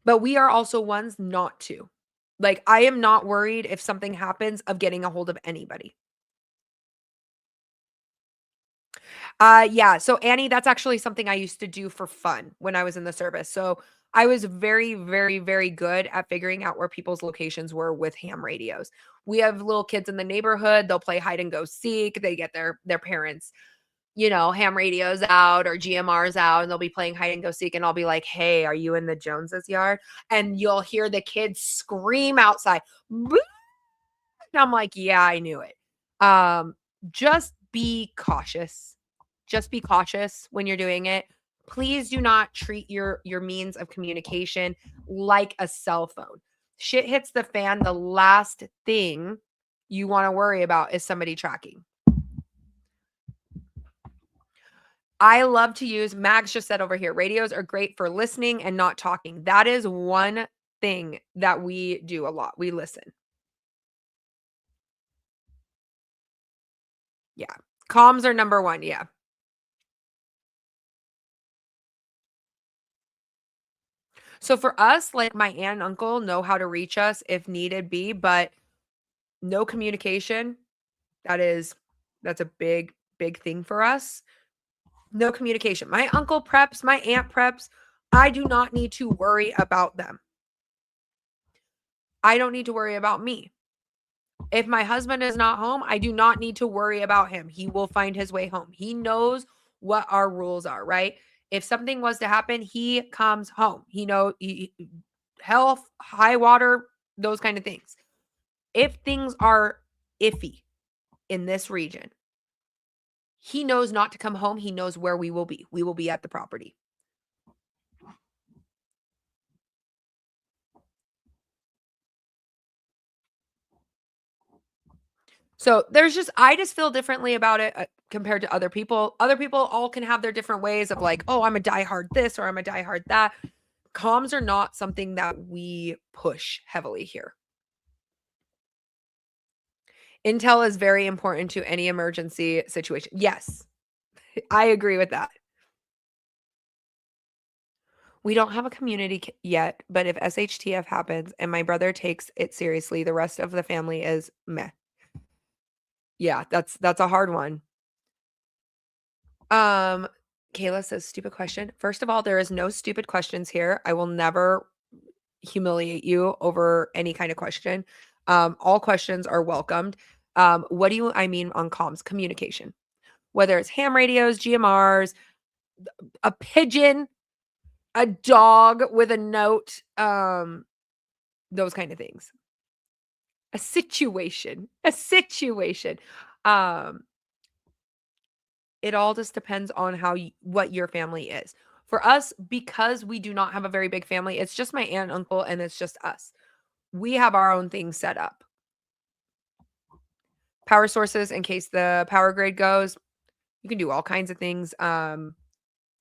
But we are also ones not to. Like, I am not worried if something happens of getting a hold of anybody. Yeah. So Annie, that's actually something I used to do for fun when I was in the service. So I was very, very, very good at figuring out where people's locations were with ham radios. We have little kids in the neighborhood. They'll play hide and go seek. They get their parents, ham radios out or GMRs out, and they'll be playing hide and go seek. And I'll be like, hey, are you in the Joneses yard? And you'll hear the kids scream outside. And I'm like, yeah, I knew it. Just be cautious. Just be cautious when you're doing it. Please do not treat your means of communication like a cell phone. Shit hits the fan. The last thing you want to worry about is somebody tracking. I love to use, Mags just said over here, radios are great for listening and not talking. That is one thing that we do a lot. We listen. Yeah. Comms are number one. Yeah. So for us, like my aunt and uncle know how to reach us if needed be, but no communication. That's a big, big thing for us. No communication. My uncle preps, my aunt preps. I do not need to worry about them. I don't need to worry about me. If my husband is not home, I do not need to worry about him. He will find his way home. He knows what our rules are, right? If something was to happen, he comes home. Health, high water, those kind of things. If things are iffy in this region, he knows not to come home. He knows where we will be. We will be at the property. So I just feel differently about it compared to other people. Other people all can have their different ways of like, oh, I'm a diehard this or I'm a diehard that. Comms are not something that we push heavily here. Intel is very important to any emergency situation. Yes, I agree with that. We don't have a community yet, but if SHTF happens and my brother takes it seriously, the rest of the family is meh. Yeah, that's a hard one. Kayla says, stupid question. First of all, there is no stupid questions here. I will never humiliate you over any kind of question. All questions are welcomed. What do I mean on comms? Communication. Whether it's ham radios, GMRs, a pigeon, a dog with a note, those kind of things. A situation. It all just depends on what your family is. For us, because we do not have a very big family, it's just my aunt and uncle, and it's just us. We have our own things set up. Power sources in case the power grid goes. You can do all kinds of things.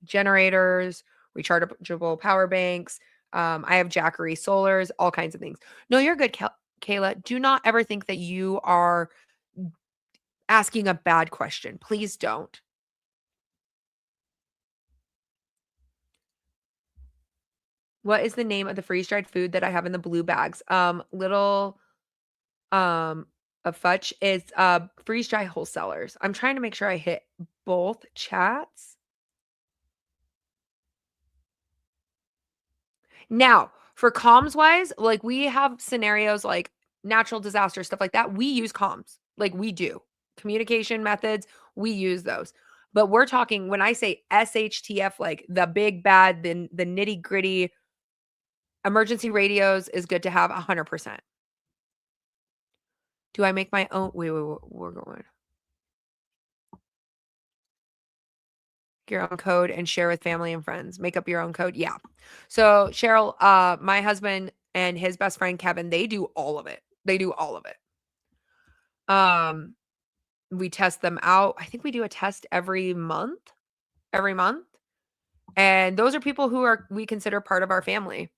Generators, rechargeable power banks. I have Jackery solars, all kinds of things. No, you're good, Kayla. Do not ever think that you are asking a bad question. Please don't. What is the name of the freeze-dried food that I have in the blue bags? Little of fudge is freeze-dry wholesalers. I'm trying to make sure I hit both chats. Now, for comms wise, like we have scenarios like natural disaster, stuff like that. We use comms. Like we do. Communication methods, we use those. But we're talking, when I say SHTF, like the big bad, the nitty gritty emergency radios is good to have 100%. Do I make my own? Wait, we're going. Your own code and share with family and friends. Make up your own code. Yeah. So Cheryl, my husband and his best friend Kevin, they do all of it. We test them out. I think we do a test every month. And those are people who we consider part of our family.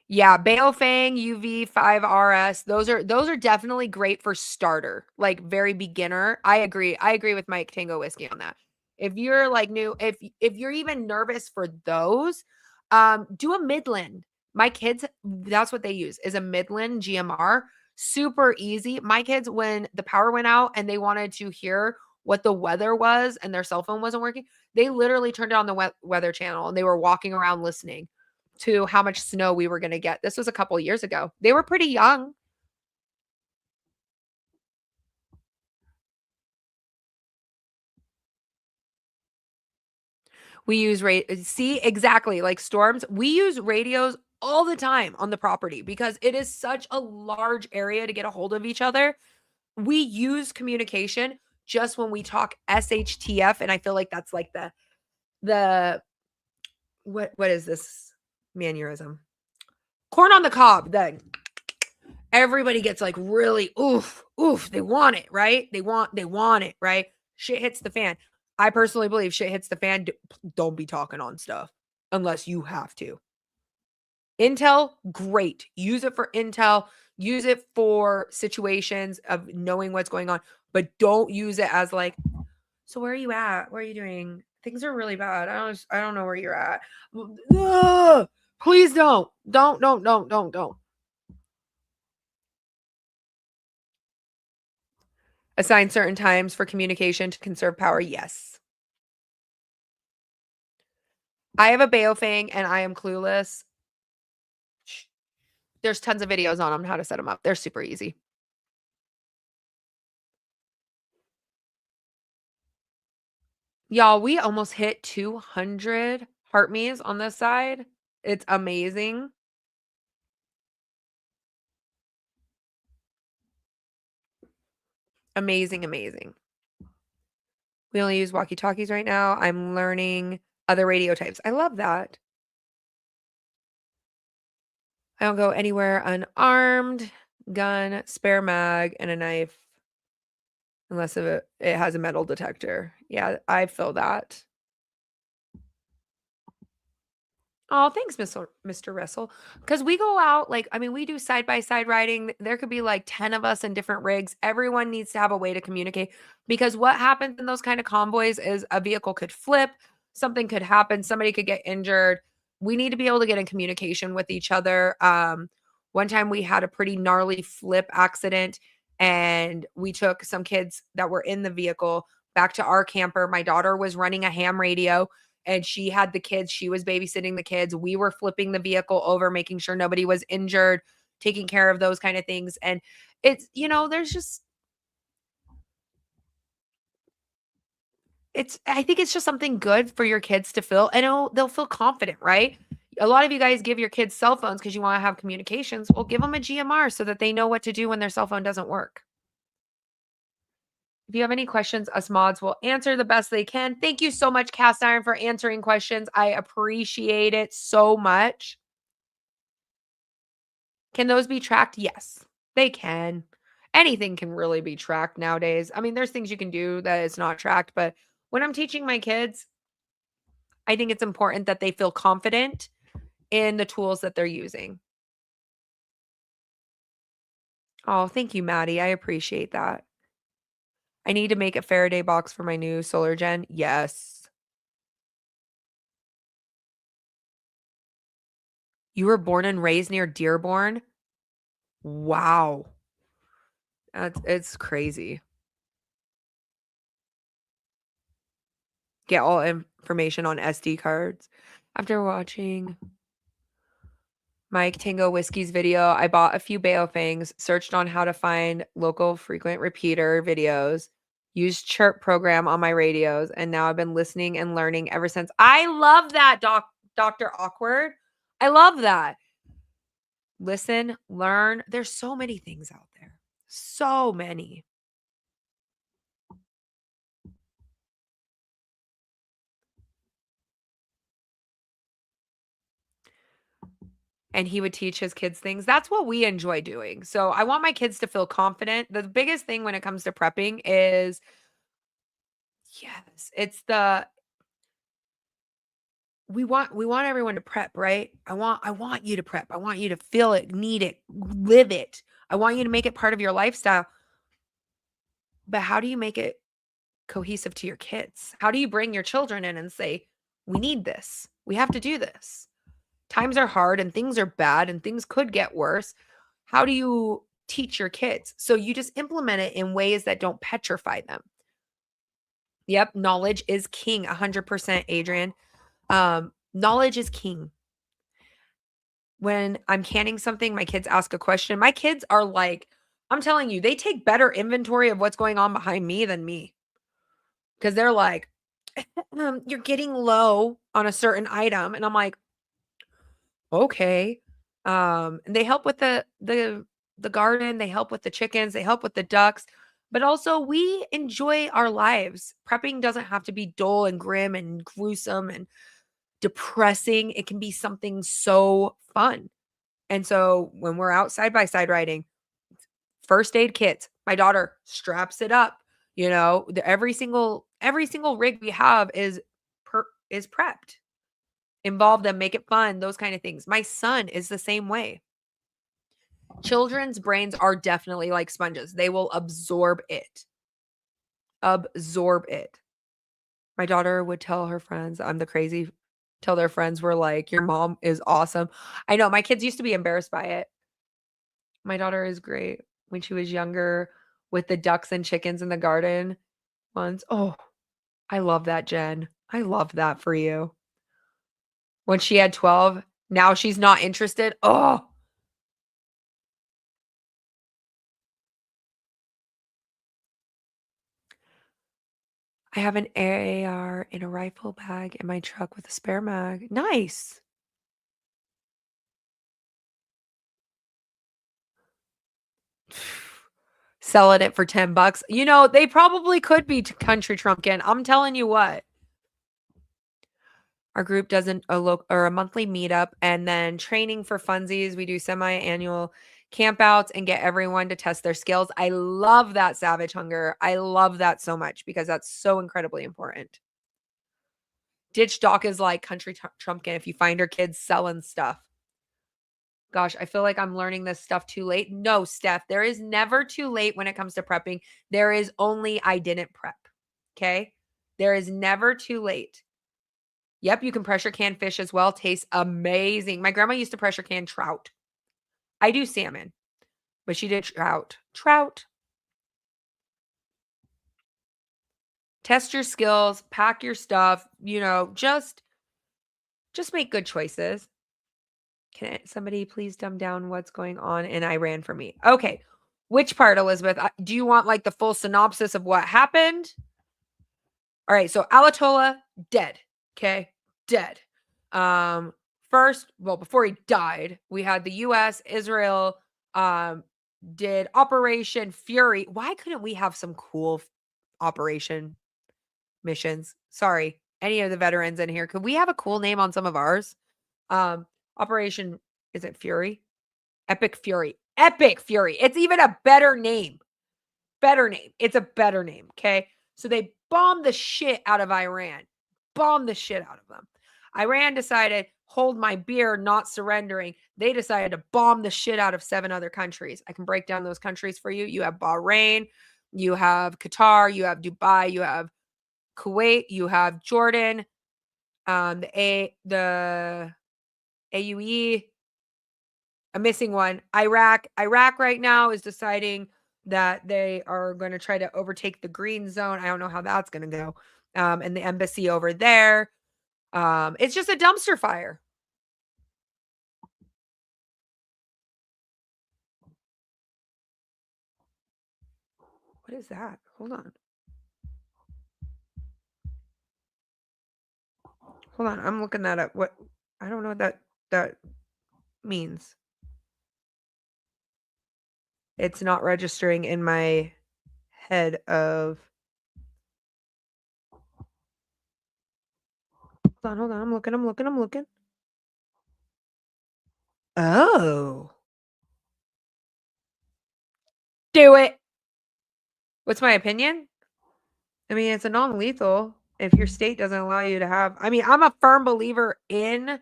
Yeah, Baofeng UV5RS. Those are definitely great for starter, like very beginner. I agree with Mike Tango Whiskey on that. If you're like new, if you're even nervous for those, do a Midland. My kids, that's what they use, is a Midland GMR. Super easy. My kids, when the power went out and they wanted to hear what the weather was and their cell phone wasn't working, they literally turned on the weather channel and they were walking around listening to how much snow we were going to get. This was a couple years ago. They were pretty young. We use see, exactly, like storms. We use radios all the time on the property because it is such a large area to get a hold of each other. We use communication just when we talk SHTF, and I feel like that's like the what is this mannerism? Corn on the cob. Then everybody gets like really oof. They want it, right? They want it, right? Shit hits the fan. I personally believe shit hits the fan. Don't be talking on stuff unless you have to. Intel, great. Use it for intel. Use it for situations of knowing what's going on, but don't use it as like, so where are you at? What are you doing? Things are really bad. I don't know where you're at. Ugh! Please don't. Don't. Assign certain times for communication to conserve power. Yes. I have a Baofeng and I am clueless. There's tons of videos on them how to set them up. They're super easy. Y'all, we almost hit 200 heart me's on this side. It's amazing. Amazing. We only use walkie-talkies right now. I'm learning other radio types. I love that. I don't go anywhere unarmed. Gun, spare mag, and a knife. Unless it has a metal detector. Yeah, I feel that. Oh, thanks, Mr. Russell. Because we go out, like, I mean, we do side-by-side riding. There could be like 10 of us in different rigs. Everyone needs to have a way to communicate. Because what happens in those kind of convoys is a vehicle could flip, something could happen, somebody could get injured. We need to be able to get in communication with each other. One time we had a pretty gnarly flip accident, and we took some kids that were in the vehicle back to our camper. My daughter was running a ham radio, and she had the kids. She was babysitting the kids. We were flipping the vehicle over, making sure nobody was injured, taking care of those kind of things. And it's, there's just, I think it's just something good for your kids to feel, and they'll feel confident, right? A lot of you guys give your kids cell phones because you want to have communications. Well, give them a GMR so that they know what to do when their cell phone doesn't work. If you have any questions, us mods will answer the best they can. Thank you so much, Cast Iron, for answering questions. I appreciate it so much. Can those be tracked? Yes, they can. Anything can really be tracked nowadays. I mean, there's things you can do that is not tracked, but when I'm teaching my kids, I think it's important that they feel confident in the tools that they're using. Oh, thank you, Maddie. I appreciate that. I need to make a Faraday box for my new solar gen. Yes. You were born and raised near Dearborn? Wow. It's crazy. Get all information on SD cards. After watching Mike Tango Whiskey's video, I bought a few Baofangs, searched on how to find local frequent repeater videos, used Chirp program on my radios, and now I've been listening and learning ever since. I love that, Dr. Awkward. I love that. Listen, learn. There's so many things out there. So many. And he would teach his kids things. That's what we enjoy doing. So I want my kids to feel confident. The biggest thing when it comes to prepping is, yes, it's we want everyone to prep, right? I want you to prep. I want you to feel it, need it, live it. I want you to make it part of your lifestyle. But how do you make it cohesive to your kids? How do you bring your children in and say, we need this. We have to do this. Times are hard and things are bad and things could get worse. How do you teach your kids? So you just implement it in ways that don't petrify them. Yep, knowledge is king, 100%, Adrian. Knowledge is king. When I'm canning something, my kids ask a question. My kids are like, I'm telling you, they take better inventory of what's going on behind me than me. Because they're like, you're getting low on a certain item. And I'm like, okay. And they help with the garden, they help with the chickens, they help with the ducks, but also we enjoy our lives. Prepping doesn't have to be dull and grim and gruesome and depressing. It can be something so fun. And so when we're out side by side riding, first aid kits, my daughter straps it up. Every single rig we have is prepped. Involve them, make it fun, those kind of things. My son is the same way. Children's brains are definitely like sponges. They will absorb it. My daughter would tell her friends I'm the crazy till their friends were like, "Your mom is awesome." I know my kids used to be embarrassed by it. My daughter is great. When she was younger with the ducks and chickens in the garden once. Oh, I love that, Jen. I love that for you. When she had 12, now she's not interested. Oh, I have an AR in a rifle bag in my truck with a spare mag. Nice. Selling it for $10. You know, they probably could be country trumpkin. I'm telling you what. Our group does a monthly meetup and then training for funsies. We do semi-annual campouts and get everyone to test their skills. I love that, Savage Hunger. I love that so much because that's so incredibly important. Ditch Doc is like country trumpkin if you find her kids selling stuff. Gosh, I feel like I'm learning this stuff too late. No, Steph, there is never too late when it comes to prepping. There is only I didn't prep. Okay? There is never too late. Yep, you can pressure can fish as well. Tastes amazing. My grandma used to pressure can trout. I do salmon, but she did trout. Trout. Test your skills, pack your stuff, you know, just make good choices. Can somebody please dumb down what's going on in Iran for me? Okay. Which part, Elizabeth? Do you want like the full synopsis of what happened? All right. So Ayatollah dead. Okay. Dead. First, well, before he died, we had the US, Israel, did Operation Fury. Why couldn't we have some cool operation missions? Sorry, any of the veterans in here. Could we have a cool name on some of ours? Operation, is it Fury? Epic Fury. Epic Fury. It's even a better name. Better name. It's a better name. Okay. So they bombed the shit out of Iran. Bombed the shit out of them. Iran decided, hold my beer, not surrendering. They decided to bomb the shit out of 7 other countries. I can break down those countries for you. You have Bahrain, you have Qatar, you have Dubai, you have Kuwait, you have Jordan, the AUE. I'm missing one. Iraq. Iraq right now is deciding that they are going to try to overtake the green zone. I don't know how that's going to go. And the embassy over there. It's just a dumpster fire. What is that? Hold on. Hold on. I'm looking that up. What? I don't know what that means. It's not registering in my head of. Hold on. I'm looking. Oh. Do it. What's my opinion? I mean, it's a non-lethal if your state doesn't allow you to have. I mean, I'm a firm believer in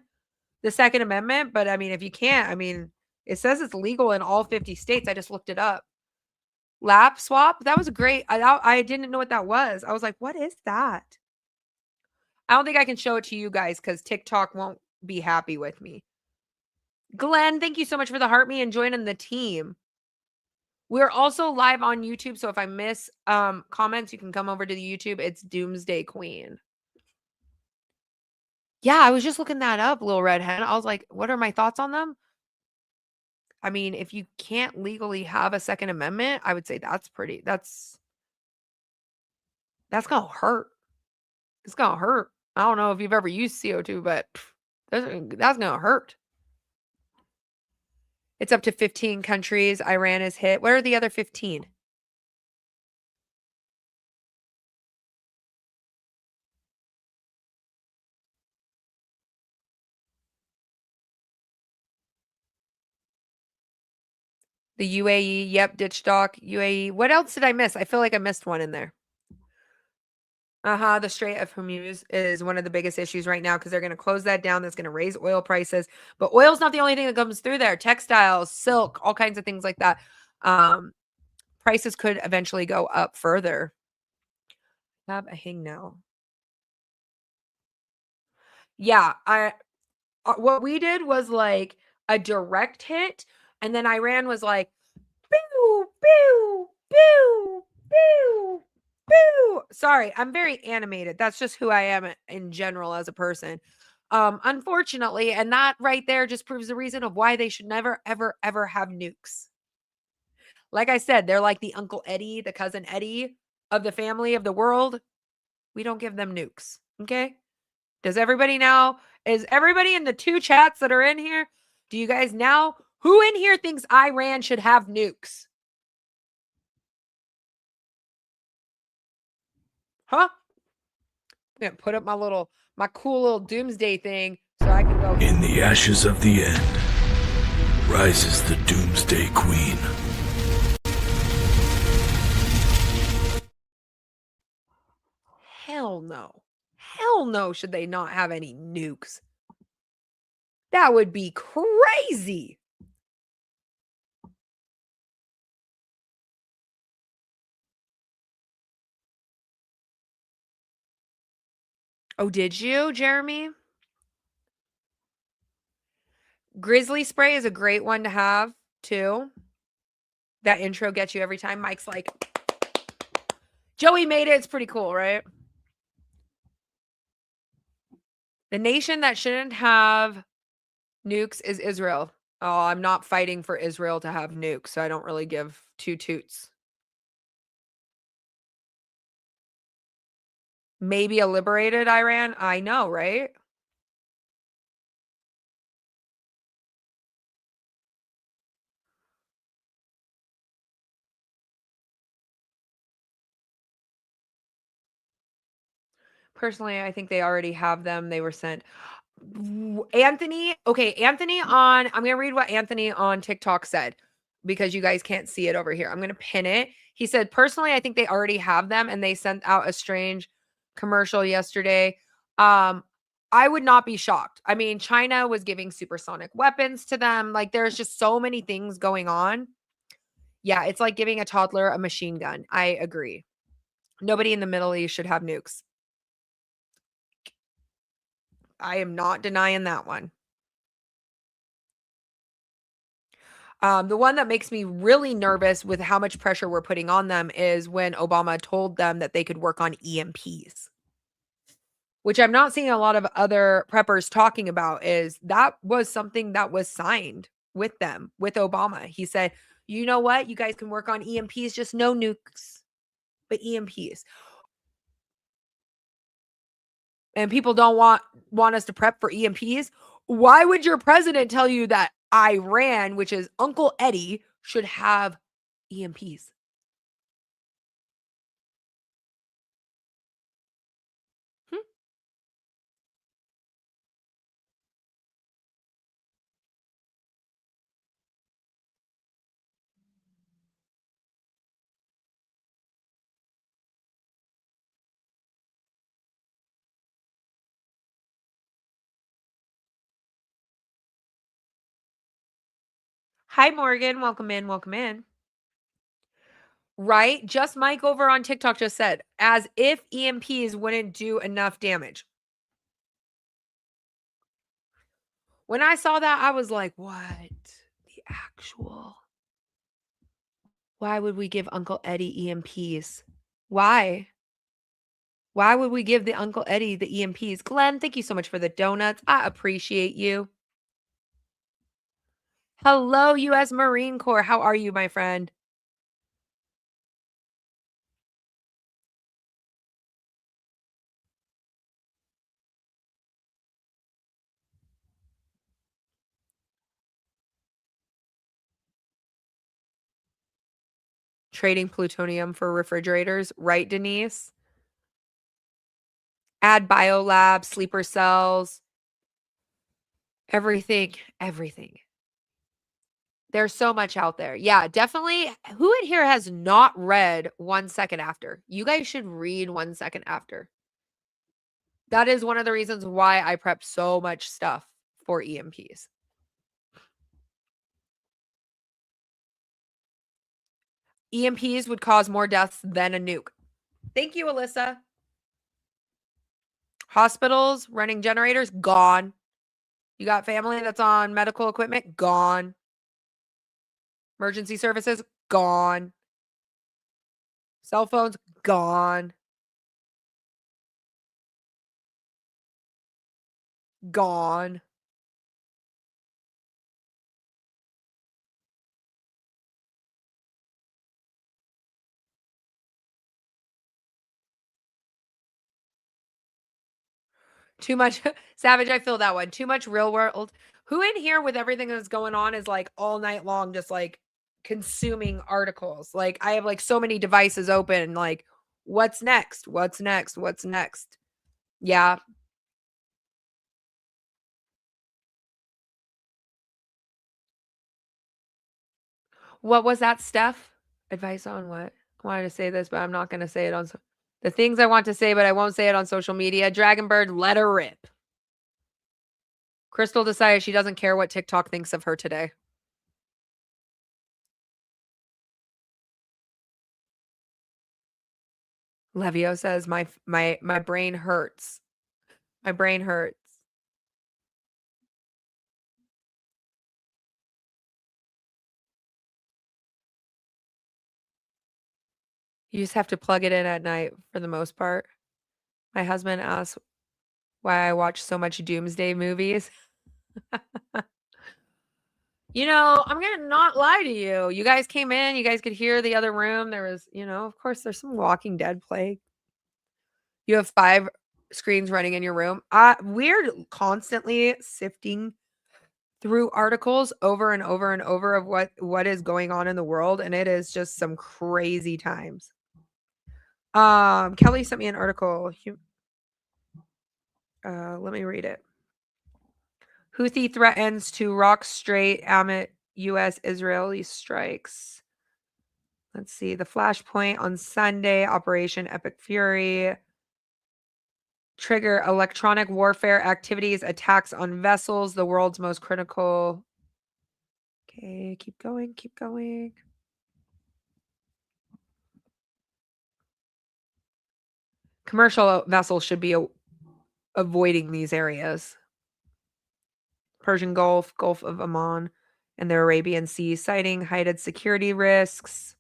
the Second Amendment, but I mean, if you can't, I mean, it says it's legal in all 50 states. I just looked it up. Lap swap. That was great. I didn't know what that was. I was like, what is that? I don't think I can show it to you guys because TikTok won't be happy with me. Glenn, thank you so much for the heart me and joining the team. We're also live on YouTube, so if I miss comments, you can come over to the YouTube. It's Doomsday Queen. Yeah, I was just looking that up, Little Red Hen. I was like, what are my thoughts on them? I mean, if you can't legally have a Second Amendment, I would say that's gonna hurt. It's gonna hurt. I don't know if you've ever used CO2, but that's gonna hurt. It's up to 15 countries. Iran is hit. What are the other 15? The UAE. Yep. Ditch Dock. UAE. What else did I miss? I feel like I missed one in there. The Strait of Hormuz is one of the biggest issues right now because they're going to close that down. That's going to raise oil prices. But oil's not the only thing that comes through there. Textiles, silk, all kinds of things like that. Prices could eventually go up further. Have a hang now. Yeah, what we did was like a direct hit, and then Iran was like, boo, boo, boo, boo, boo. Sorry, I'm very animated. That's just who I am in general as a person. Unfortunately, and that right there just proves the reason of why they should never, ever, ever have nukes. Like I said, they're like the Uncle Eddie, the cousin Eddie of the family of the world. We don't give them nukes. Okay. Is everybody in the 2 chats that are in here? Do you guys now, who in here thinks Iran should have nukes? Huh? I'm gonna put up my cool little doomsday thing so I can go. In the ashes of the end rises the Doomsday Queen. Hell no. Hell no should they not have any nukes. That would be crazy. Oh, did you, Jeremy? Grizzly spray is a great one to have, too. That intro gets you every time. Mike's like, Joey made it. It's pretty cool, right? The nation that shouldn't have nukes is Israel. Oh, I'm not fighting for Israel to have nukes, so I don't really give 2 toots. Maybe a liberated Iran? I know, right? Personally, I think they already have them. They were sent. Anthony, okay, I'm going to read what Anthony on TikTok said because you guys can't see it over here. I'm going to pin it. He said, personally, I think they already have them and they sent out a strange commercial yesterday. I would not be shocked. I mean, China was giving supersonic weapons to them. Like, there's just so many things going on. Yeah, it's like giving a toddler a machine gun. I agree. Nobody in the Middle East should have nukes. I am not denying that one. The one that makes me really nervous with how much pressure we're putting on them is when Obama told them that they could work on EMPs, which I'm not seeing a lot of other preppers talking about. Is that was something that was signed with them, with Obama. He said, you know what? You guys can work on EMPs, just no nukes, but EMPs. And people don't want us to prep for EMPs. Why would your president tell you that Iran, which is Uncle Eddie, should have EMPs? Hi, Morgan. Welcome in. Welcome in. Right? Just Mike over on TikTok just said, as if EMPs wouldn't do enough damage. When I saw that, I was like, what? The actual. Why would we give Uncle Eddie EMPs? Why? Why would we give the Uncle Eddie the EMPs? Glenn, thank you so much for the donuts. I appreciate you. Hello, U.S. Marine Corps. How are you, my friend? Trading plutonium for refrigerators, right, Denise? Add biolab, sleeper cells, everything. There's so much out there. Yeah, definitely. Who in here has not read 1 Second After? You guys should read 1 Second After. That is one of the reasons why I prep so much stuff for EMPs. EMPs would cause more deaths than a nuke. Thank you, Alyssa. Hospitals running generators, gone. You got family that's on medical equipment, gone. Emergency services, gone. Cell phones, gone. Gone. Too much Savage, I feel that one. Too much real world. Who in here with everything that's going on is like all night long just like consuming articles? Like I have like so many devices open, like what's next? What's next? What's next? Yeah. What was that, Steph? Advice on what? I wanted to say this, but I'm not going to say it on the things I want to say, but I won't say it on social media. Dragonbird, let her rip. Crystal decided she doesn't care what TikTok thinks of her today. Levio says my brain hurts. My brain hurts. You just have to plug it in at night for the most part. My husband asks why I watch so much Doomsday movies. You know, I'm going to not lie to you. You guys came in, you guys could hear the other room. There was, you know, of course, there's some Walking Dead play. You have 5 screens running in your room. We're constantly sifting through articles over and over and over of what is going on in the world, and it is just some crazy times. Kelly sent me an article. Let me read it. Houthi threatens to rock Strait amid U.S.-Israeli strikes. Let's see. The Flashpoint on Sunday, Operation Epic Fury. Trigger electronic warfare activities, attacks on vessels, the world's most critical. Okay, keep going, keep going. Commercial vessels should be avoiding these areas. Persian Gulf, Gulf of Oman, and the Arabian Sea, citing heightened security risks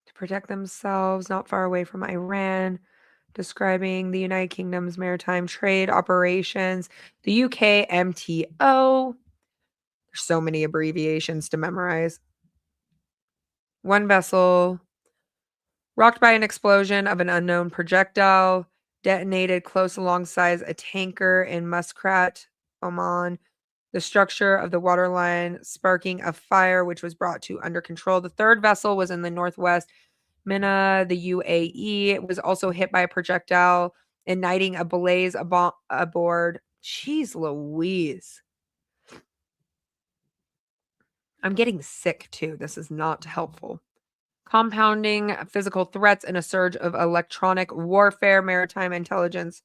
to protect themselves not far away from Iran, describing the United Kingdom's maritime trade operations, the UK MTO. There's so many abbreviations to memorize. One vessel rocked by an explosion of an unknown projectile, detonated close alongside a tanker in Muscat, Oman. The structure of the waterline sparking a fire, which was brought to under control. The third vessel was in the northwest Mina, the UAE. It was also hit by a projectile, igniting a blaze aboard. Jeez Louise. I'm getting sick too. This is not helpful. Compounding physical threats and a surge of electronic warfare, maritime intelligence.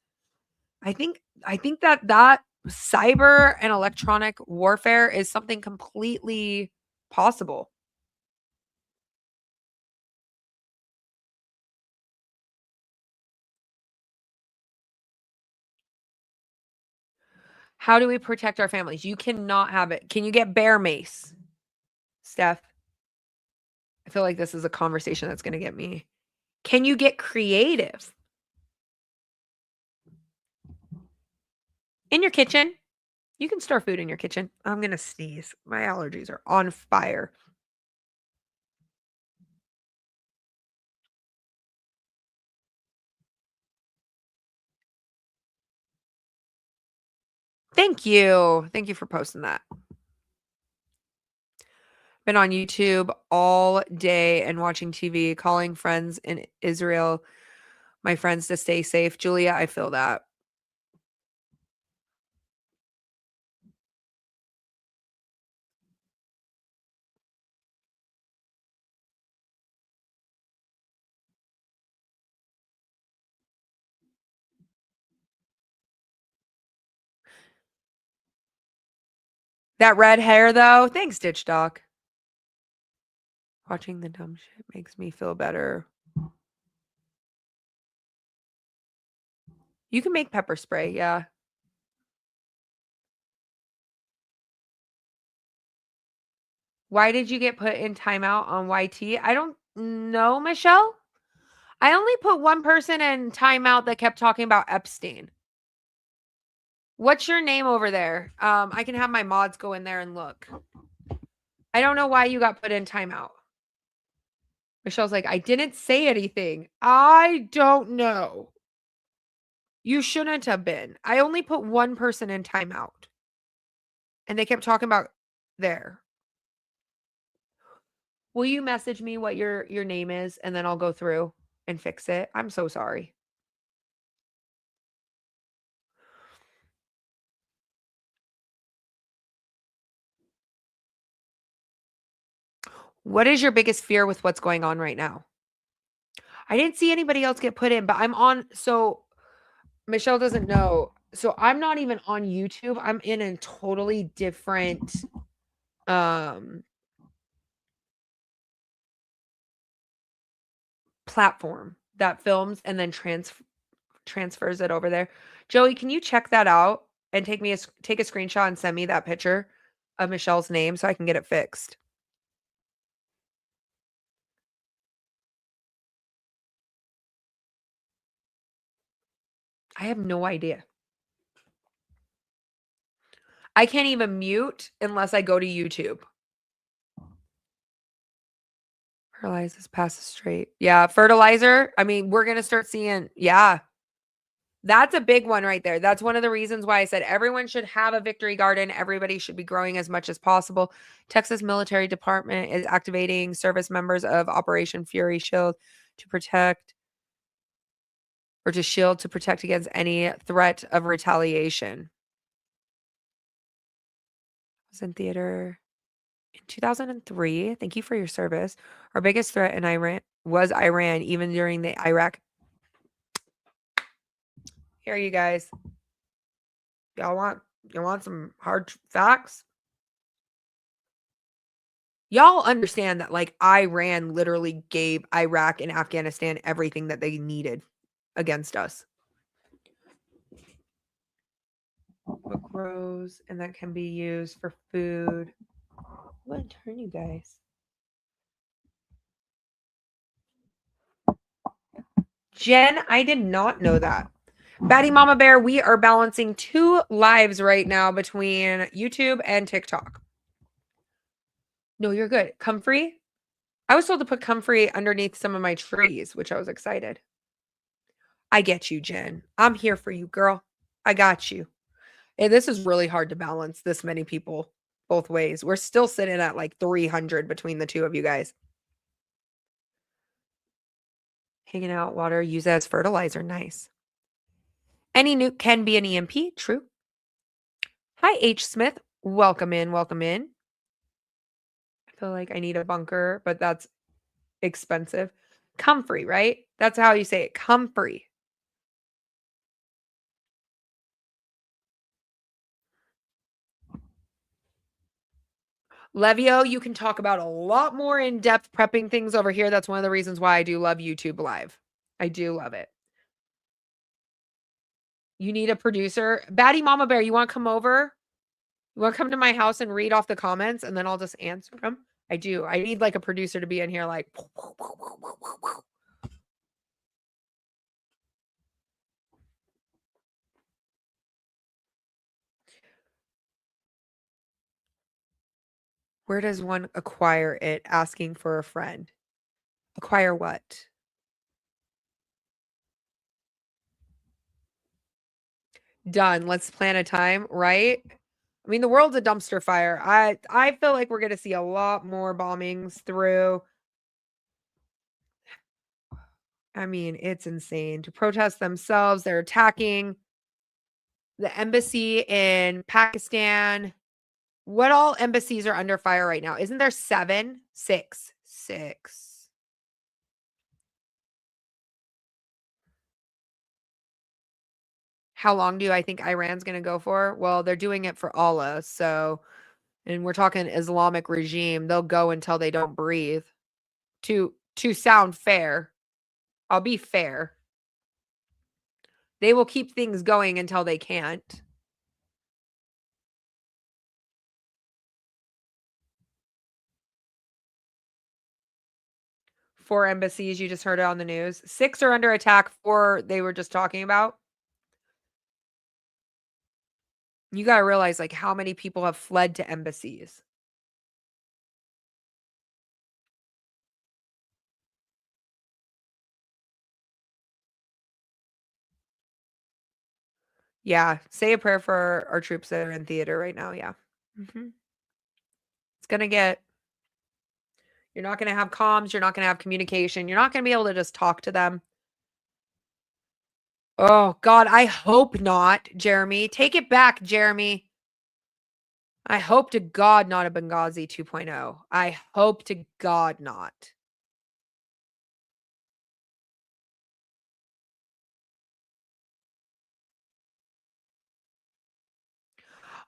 I think that cyber and electronic warfare is something completely possible. How do we protect our families? You cannot have it. Can you get bear mace, Steph? I feel like this is a conversation that's going to get me. Can you get creative? In your kitchen. You can store food in your kitchen. I'm going to sneeze. My allergies are on fire. Thank you. Thank you for posting that. Been on YouTube all day and watching TV, calling friends in Israel, my friends, to stay safe. Julia, I feel that. That red hair, though. Thanks, Ditch Doc. Watching the dumb shit makes me feel better. You can make pepper spray, yeah. Why did you get put in timeout on YT? I don't know, Michelle. I only put one person in timeout that kept talking about Epstein. What's your name over there? I can have my mods go in there and look. I don't know why you got put in timeout. Michelle's like, I didn't say anything. I don't know. You shouldn't have been. I only put one person in timeout. And they kept talking about there. Will you message me what your name is and then I'll go through and fix it? I'm so sorry. What is your biggest fear with what's going on right now? I didn't see anybody else get put in, but I'm on. So Michelle doesn't know. So I'm not even on YouTube. I'm in a totally different platform that films and then transfers it over there. Joey, can you check that out and take a screenshot and send me that picture of Michelle's name so I can get it fixed? I have no idea. I can't even mute unless I go to YouTube. Fertilizes passes straight. Yeah, fertilizer. I mean, we're going to start seeing, yeah. That's a big one right there. That's one of the reasons why I said everyone should have a victory garden. Everybody should be growing as much as possible. Texas Military Department is activating service members of Operation Fury Shield to protect against any threat of retaliation. I was in theater in 2003. Thank you for your service. Our biggest threat in Iran was Iran, even during the Iraq. Here, you guys. Y'all want some hard facts? Y'all understand that like Iran literally gave Iraq and Afghanistan everything that they needed against us. What grows and that can be used for food. I'm gonna turn you guys. Jen, I did not know that. Batty Mama Bear, we are balancing 2 lives right now between YouTube and TikTok. No, you're good. Comfrey? I was told to put comfrey underneath some of my trees, which I was excited. I get you, Jen. I'm here for you, girl. I got you. Hey, this is really hard to balance this many people both ways. We're still sitting at like 300 between the two of you guys. Hanging out, water, use it as fertilizer. Nice. Any nuke can be an EMP. True. Hi, H. Smith. Welcome in. Welcome in. I feel like I need a bunker, but that's expensive. Comfrey, right? That's how you say it. Comfrey. Levio, you can talk about a lot more in-depth prepping things over here. That's one of the reasons why I do love YouTube Live. I do love it. You need a producer. Batty Mama Bear, you want to come over? You want to come to my house and read off the comments and then I'll just answer them? I do. I need like a producer to be in here like. Where does one acquire it? Asking for a friend. Acquire what? Done. Let's plan a time, right? I mean, the world's a dumpster fire. I feel like we're going to see a lot more bombings through. I mean, it's insane. To protest themselves, they're attacking the embassy in Pakistan. What all embassies are under fire right now? Isn't there 7? 6. How long do I think Iran's going to go for? Well, they're doing it for Allah. So, and we're talking Islamic regime. They'll go until they don't breathe. To sound fair. I'll be fair. They will keep things going until they can't. Four embassies, you just heard it on the news. 6 are under attack. 4 they were just talking about. You got to realize like how many people have fled to embassies. Yeah, say a prayer for our troops that are in theater right now. Yeah. It's going to get, you're not going to have comms. You're not going to have communication. You're not going to be able to just talk to them. Oh, God, I hope not, Jeremy. Take it back, Jeremy. I hope to God not a Benghazi 2.0. I hope to God not.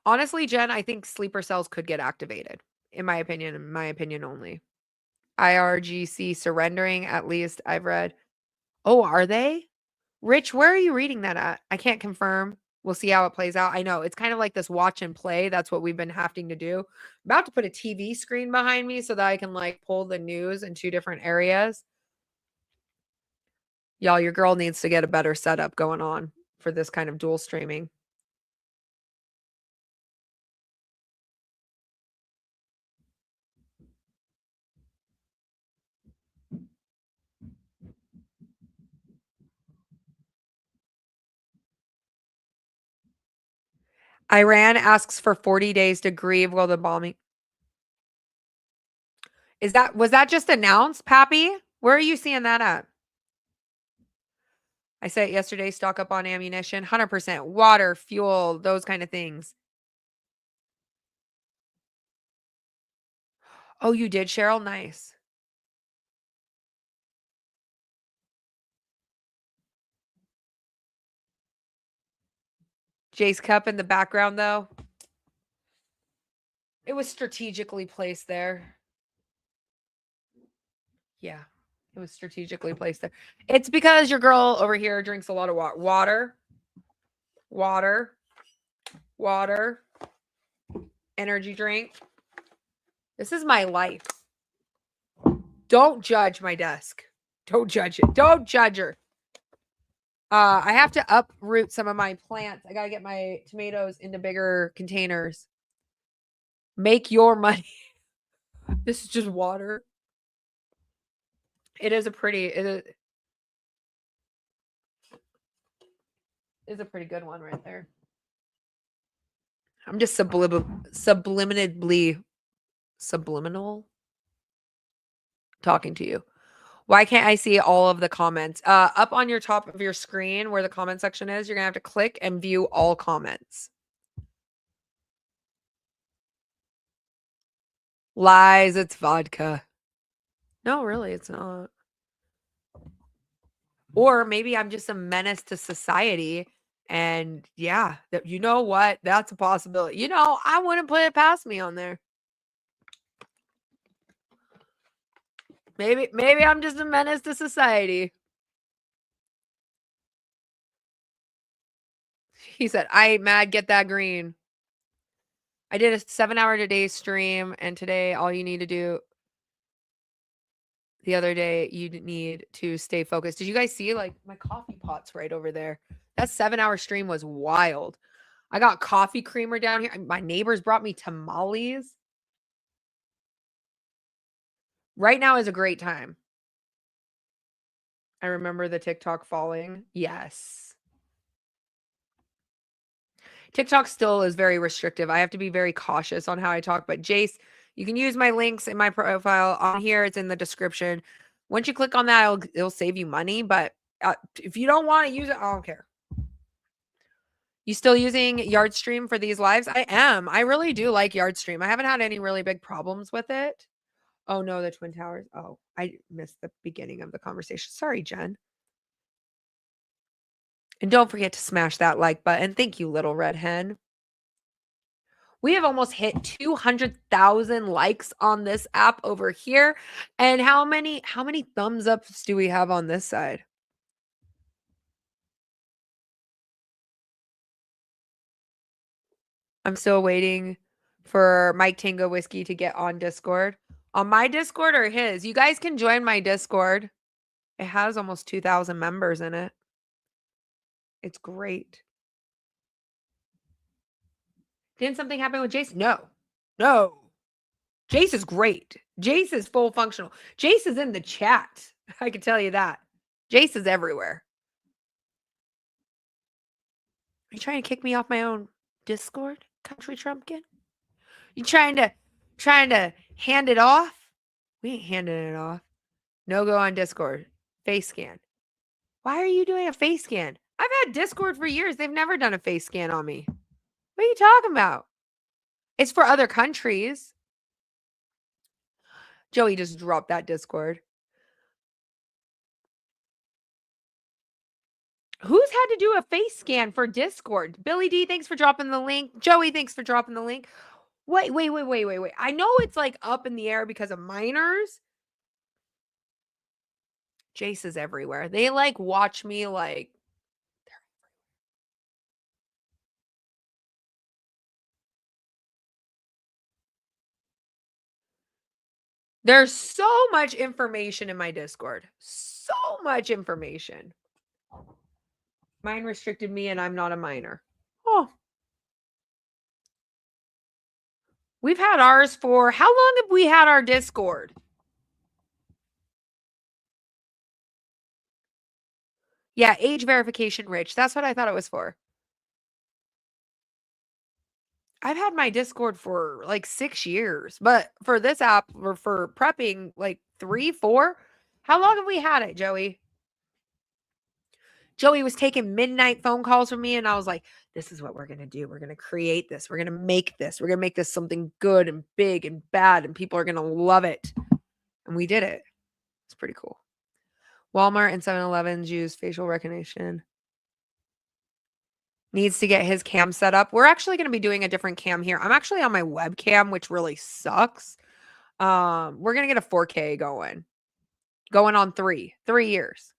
Honestly, Jen, I think sleeper cells could get activated, in my opinion only. IRGC surrendering, at least I've read. Oh, are they? Rich, where are you reading that at? I can't confirm. We'll see how it plays out. I know it's kind of like this watch and play. That's what we've been having to do. I'm about to put a TV screen behind me so that I can like pull the news in 2 different areas. Y'all, your girl needs to get a better setup going on for this kind of dual streaming. Iran asks for 40 days to grieve while the bombing. Was that just announced, Pappy? Where are you seeing that at? I said it yesterday, stock up on ammunition, 100%, water, fuel, those kind of things. Oh, you did, Cheryl? Nice. Jace Cup in the background, though. It was strategically placed there. Yeah, it was strategically placed there. It's because your girl over here drinks a lot of water. Water. Energy drink. This is my life. Don't judge my desk. Don't judge it. Don't judge her. I have to uproot some of my plants. I got to get my tomatoes into bigger containers. Make your money. This is just water. It is a pretty, it is a pretty good one right there. I'm just subliminal talking to you. Why can't I see all of the comments? Up on your top of your screen where the comment section is, you're going to have to click and view all comments. Lies, it's vodka. No, really, it's not. Or maybe I'm just a menace to society. And yeah, you know what? That's a possibility. You know, I wouldn't put it past me on there. Maybe I'm just a menace to society. He said, I ain't mad, get that green. I did a 7-hour today stream, and today all you need to do, the other day, you need to stay focused. Did you guys see, like, my coffee pot's right over there? That 7-hour stream was wild. I got coffee creamer down here. My neighbors brought me tamales. Right now is a great time. I remember the TikTok falling. Yes. TikTok still is very restrictive. I have to be very cautious on how I talk. But Jace, you can use my links in my profile on here. It's in the description. Once you click on that, it'll save you money. But if you don't want to use it, I don't care. You still using Yardstream for these lives? I am. I really do like Yardstream. I haven't had any really big problems with it. Oh, no, the Twin Towers. Oh, I missed the beginning of the conversation. Sorry, Jen. And don't forget to smash that like button. Thank you, little red hen. We have almost hit 200,000 likes on this app over here. And how many thumbs ups do we have on this side? I'm still waiting for Mike Tango Whiskey to get on Discord. On my Discord or his? You guys can join my Discord. It has almost 2,000 members in it. It's great. Didn't something happen with Jace? No. No. Jace is great. Jace is full functional. Jace is in the chat. I can tell you that. Jace is everywhere. Are you trying to kick me off my own Discord, Country Trumpkin? You trying to hand it off? We ain't handing it off. No go on Discord. Face scan. Why are you doing a face scan? I've had Discord for years. They've never done a face scan on me. What are you talking about? It's for other countries. Joey just dropped that Discord. Who's had to do a face scan for Discord? Billy D, thanks for dropping the link. Joey, thanks for dropping the link. Wait. I know it's like up in the air because of minors. Jace is everywhere. They like watch me like. There's so much information in my Discord. So much information. Mine restricted me and I'm not a minor. Oh. We've had ours for, how long have we had our Discord? Yeah, age verification rich. That's what I thought it was for. I've had my Discord for like 6 years, but for this app or for prepping, like 3, 4. How long have we had it, Joey? Joey was taking midnight phone calls from me, and I was like, this is what we're going to do. We're going to create this. We're going to make this. We're going to make this something good and big and bad, and people are going to love it. And we did it. It's pretty cool. Walmart and 7-Elevens use facial recognition. Needs to get his cam set up. We're actually going to be doing a different cam here. I'm actually on my webcam, which really sucks. We're going to get a 4K going on 3 years.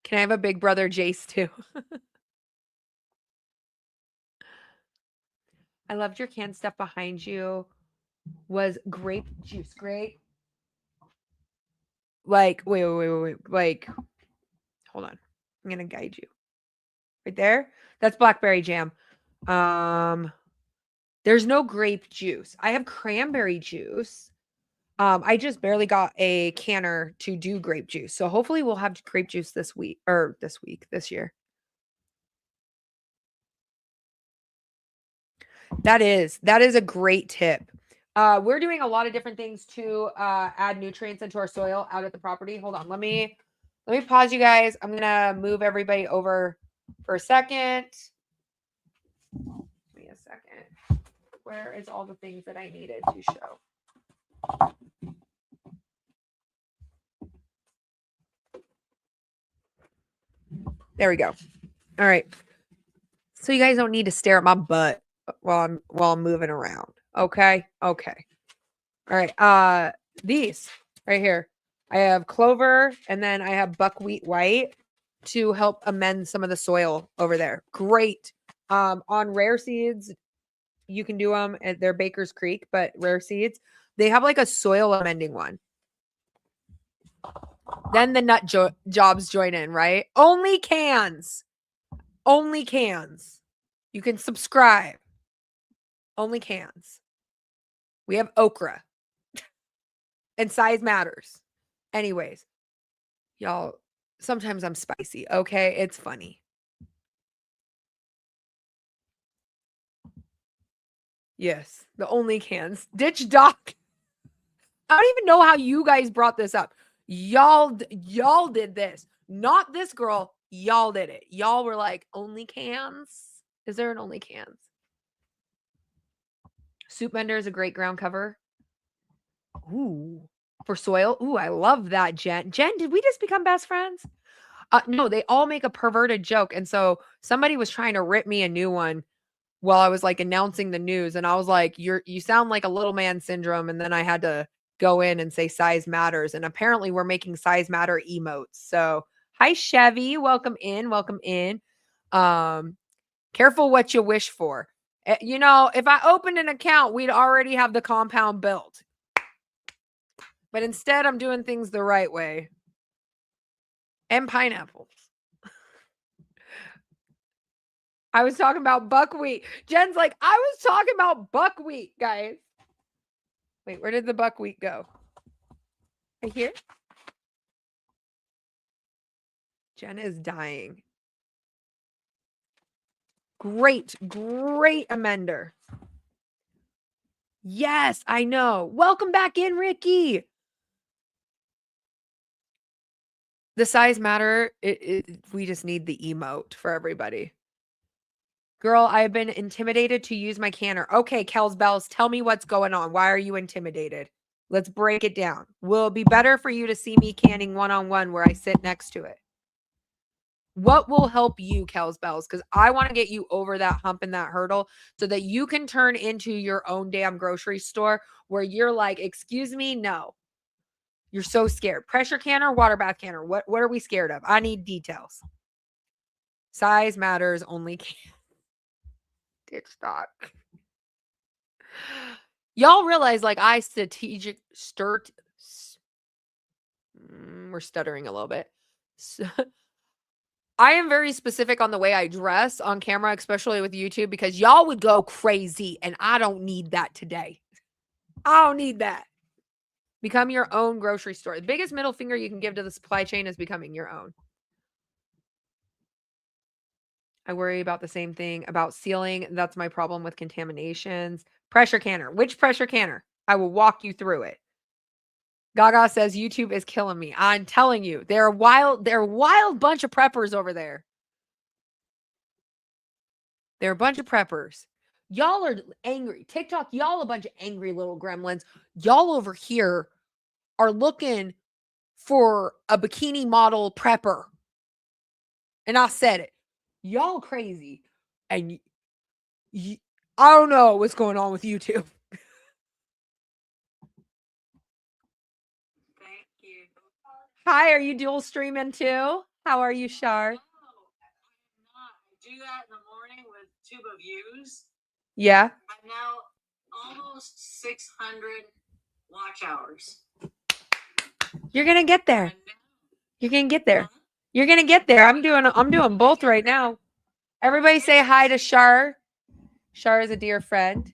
Can I have a big brother Jace too? I loved your canned stuff behind you. Was grape juice great? Like, wait. Like, hold on. I'm going to guide you. Right there? That's blackberry jam. There's no grape juice. I have cranberry juice. I just barely got a canner to do grape juice. So hopefully we'll have grape juice this year. That is a great tip. We're doing a lot of different things to add nutrients into our soil out at the property. Hold on. Let me pause you guys. I'm going to move everybody over for a second. Give me a second. Where is all the things that I needed to show? There we go. All right. So you guys don't need to stare at my butt while I'm moving around. Okay. All right. These right here. I have clover and then I have buckwheat white to help amend some of the soil over there. Great. On Rare Seeds, you can do them at their Baker's Creek, but Rare Seeds, they have like a soil amending one. Then the nut jobs join in, right? Only cans. You can subscribe. Only cans. We have okra. And size matters. Anyways, y'all, sometimes I'm spicy, okay? It's funny. Yes, the only cans. Ditch Doc. I don't even know how you guys brought this up. Y'all did this. Not this girl. Y'all did it. Y'all were like, only cans? Is there an only cans? Soup Bender is a great ground cover. Ooh. For soil. Ooh, I love that, Jen. Jen, did we just become best friends? No, they all make a perverted joke. And so somebody was trying to rip me a new one while I was like announcing the news. And I was like, you sound like a little man syndrome. And then I had to go in and say size matters. And apparently we're making size matter emotes. So hi, Chevy. Welcome in. Welcome in. Careful what you wish for. You know, if I opened an account, we'd already have the compound built. But instead, I'm doing things the right way. And pineapples. I was talking about buckwheat. Jen's like, I was talking about buckwheat, guys. Wait, where did the buckwheat go? Right here? Jen is dying. Great amender. Yes, I know. Welcome back in, Ricky. The size matter. We just need the emote for everybody. Girl, I've been intimidated to use my canner. Okay, Kels Bells, tell me what's going on. Why are you intimidated? Let's break it down. Will it be better for you to see me canning one-on-one where I sit next to it? What will help you, Kels Bells? Because I want to get you over that hump and that hurdle so that you can turn into your own damn grocery store where you're like, excuse me, no. You're so scared. Pressure canner, water bath canner. What are we scared of? I need details. Size matters, only can. Ditch stock. Y'all realize like I we're stuttering a little bit. So, I am very specific on the way I dress on camera, especially with YouTube, because y'all would go crazy and I don't need that today. I don't need that. Become your own grocery store. The biggest middle finger you can give to the supply chain is becoming your own. I worry about the same thing about sealing. That's my problem with contaminations. Pressure canner. Which pressure canner? I will walk you through it. Gaga says YouTube is killing me. I'm telling you, they're a wild bunch of preppers over there. They're a bunch of preppers. Y'all are angry. TikTok, y'all a bunch of angry little gremlins. Y'all over here are looking for a bikini model prepper. And I said it. Y'all crazy. And I don't know what's going on with YouTube. Thank you. Hi, are you dual streaming too? How are you, Shar? No, I'm not. I do that in the morning with Tube of Views. Yeah. I'm now almost 600 watch hours. You're gonna get there. And now, You're gonna get there. huh? You're gonna get there. I'm doing both right now. Everybody say hi to Shar. Shar is a dear friend.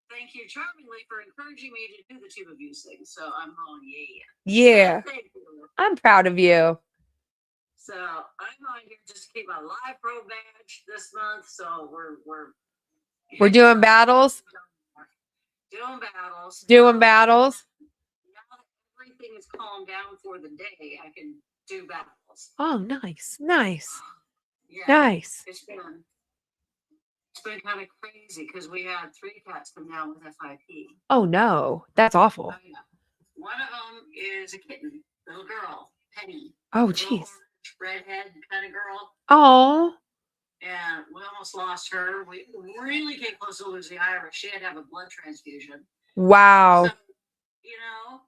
Thank you charmingly for encouraging me to do the Tube of Views thing. So I'm going, yeah. Yeah. Thank you. I'm proud of you. So I'm on here just to keep my live pro badge this month. So We're doing battles. Doing battles. Doing battles. Now that everything is calmed down for the day, I can do battles. Oh, nice. Nice. Yeah, Nice. it's been kind of crazy because we had 3 cats come down with FIP. Oh no. That's awful. Oh, yeah. One of them is a kitten, little girl, Penny. Oh Little jeez. orange, redhead kind of girl. Oh. And we almost lost her. We really came close to losing Iris. She had to have a blood transfusion. Wow. So,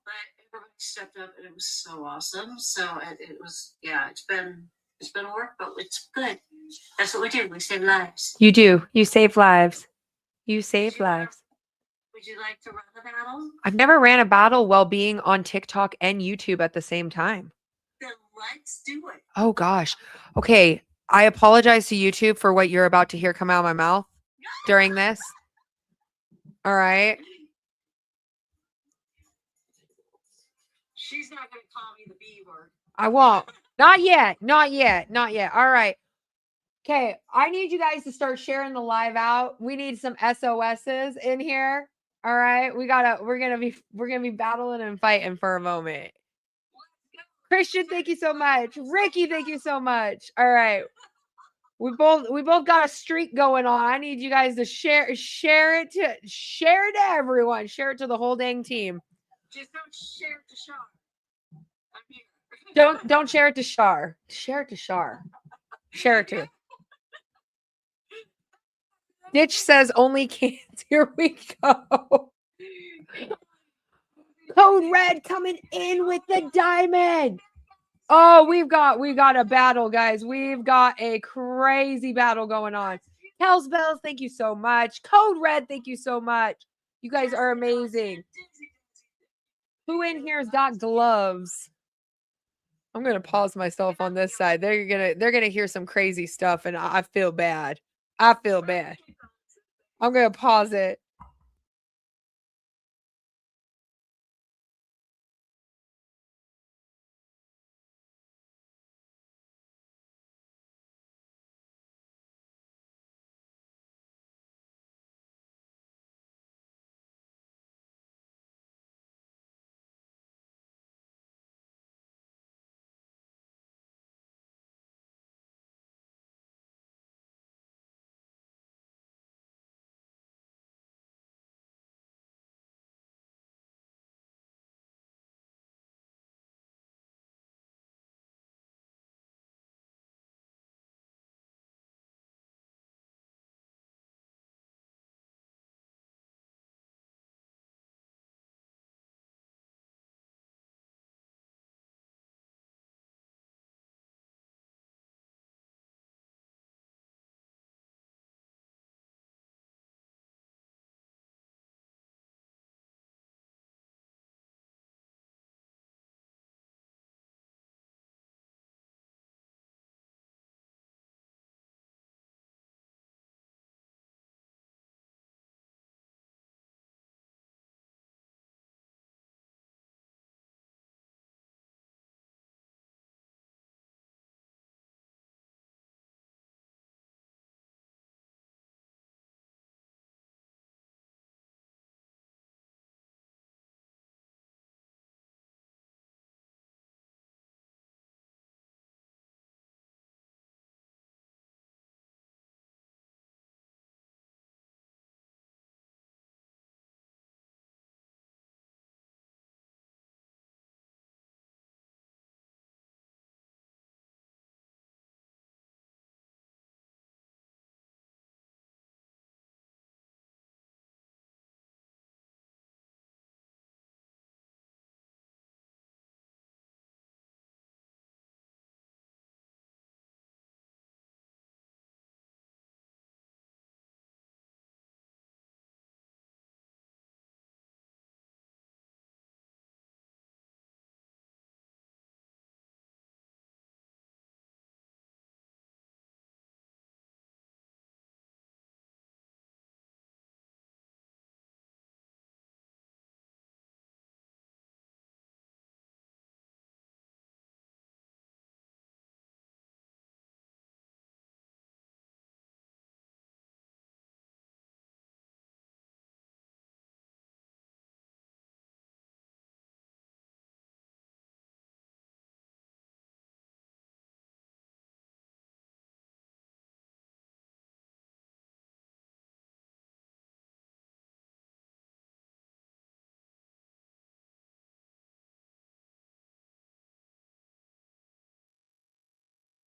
but everybody stepped up and it was so awesome. So it was, yeah, it's been work, but it's good. That's what we do. We save lives. You do. You save lives. You save you wanna- lives. Would you like to run the battle? I've never ran a battle while being on TikTok and YouTube at the same time. Then let's do it. Oh gosh. Okay. I apologize to YouTube for what you're about to hear come out of my mouth during this. All right. She's not going to call me the B word. I won't. Not yet. Not yet. Not yet. All right. Okay. I need you guys to start sharing the live out. We need some SOSs in here. All right. We're gonna be battling and fighting for a moment. Christian, thank you so much. Ricky, thank you so much. All right. We both got a streak going on. I need you guys to share it to everyone. Share it to the whole dang team. Just don't share it to Sean. I'm here. Don't share it to Shar. Share it to Shar. Share it to her. Ditch says only cans. Here we go. Code Red coming in with the diamond. Oh, we've got a battle, guys. We've got a crazy battle going on. Hells Bells, thank you so much. Code Red, thank you so much. You guys are amazing. Who in here's got gloves? I'm gonna pause myself on this side. They're gonna hear some crazy stuff, and I feel bad. I feel bad. I'm gonna pause it.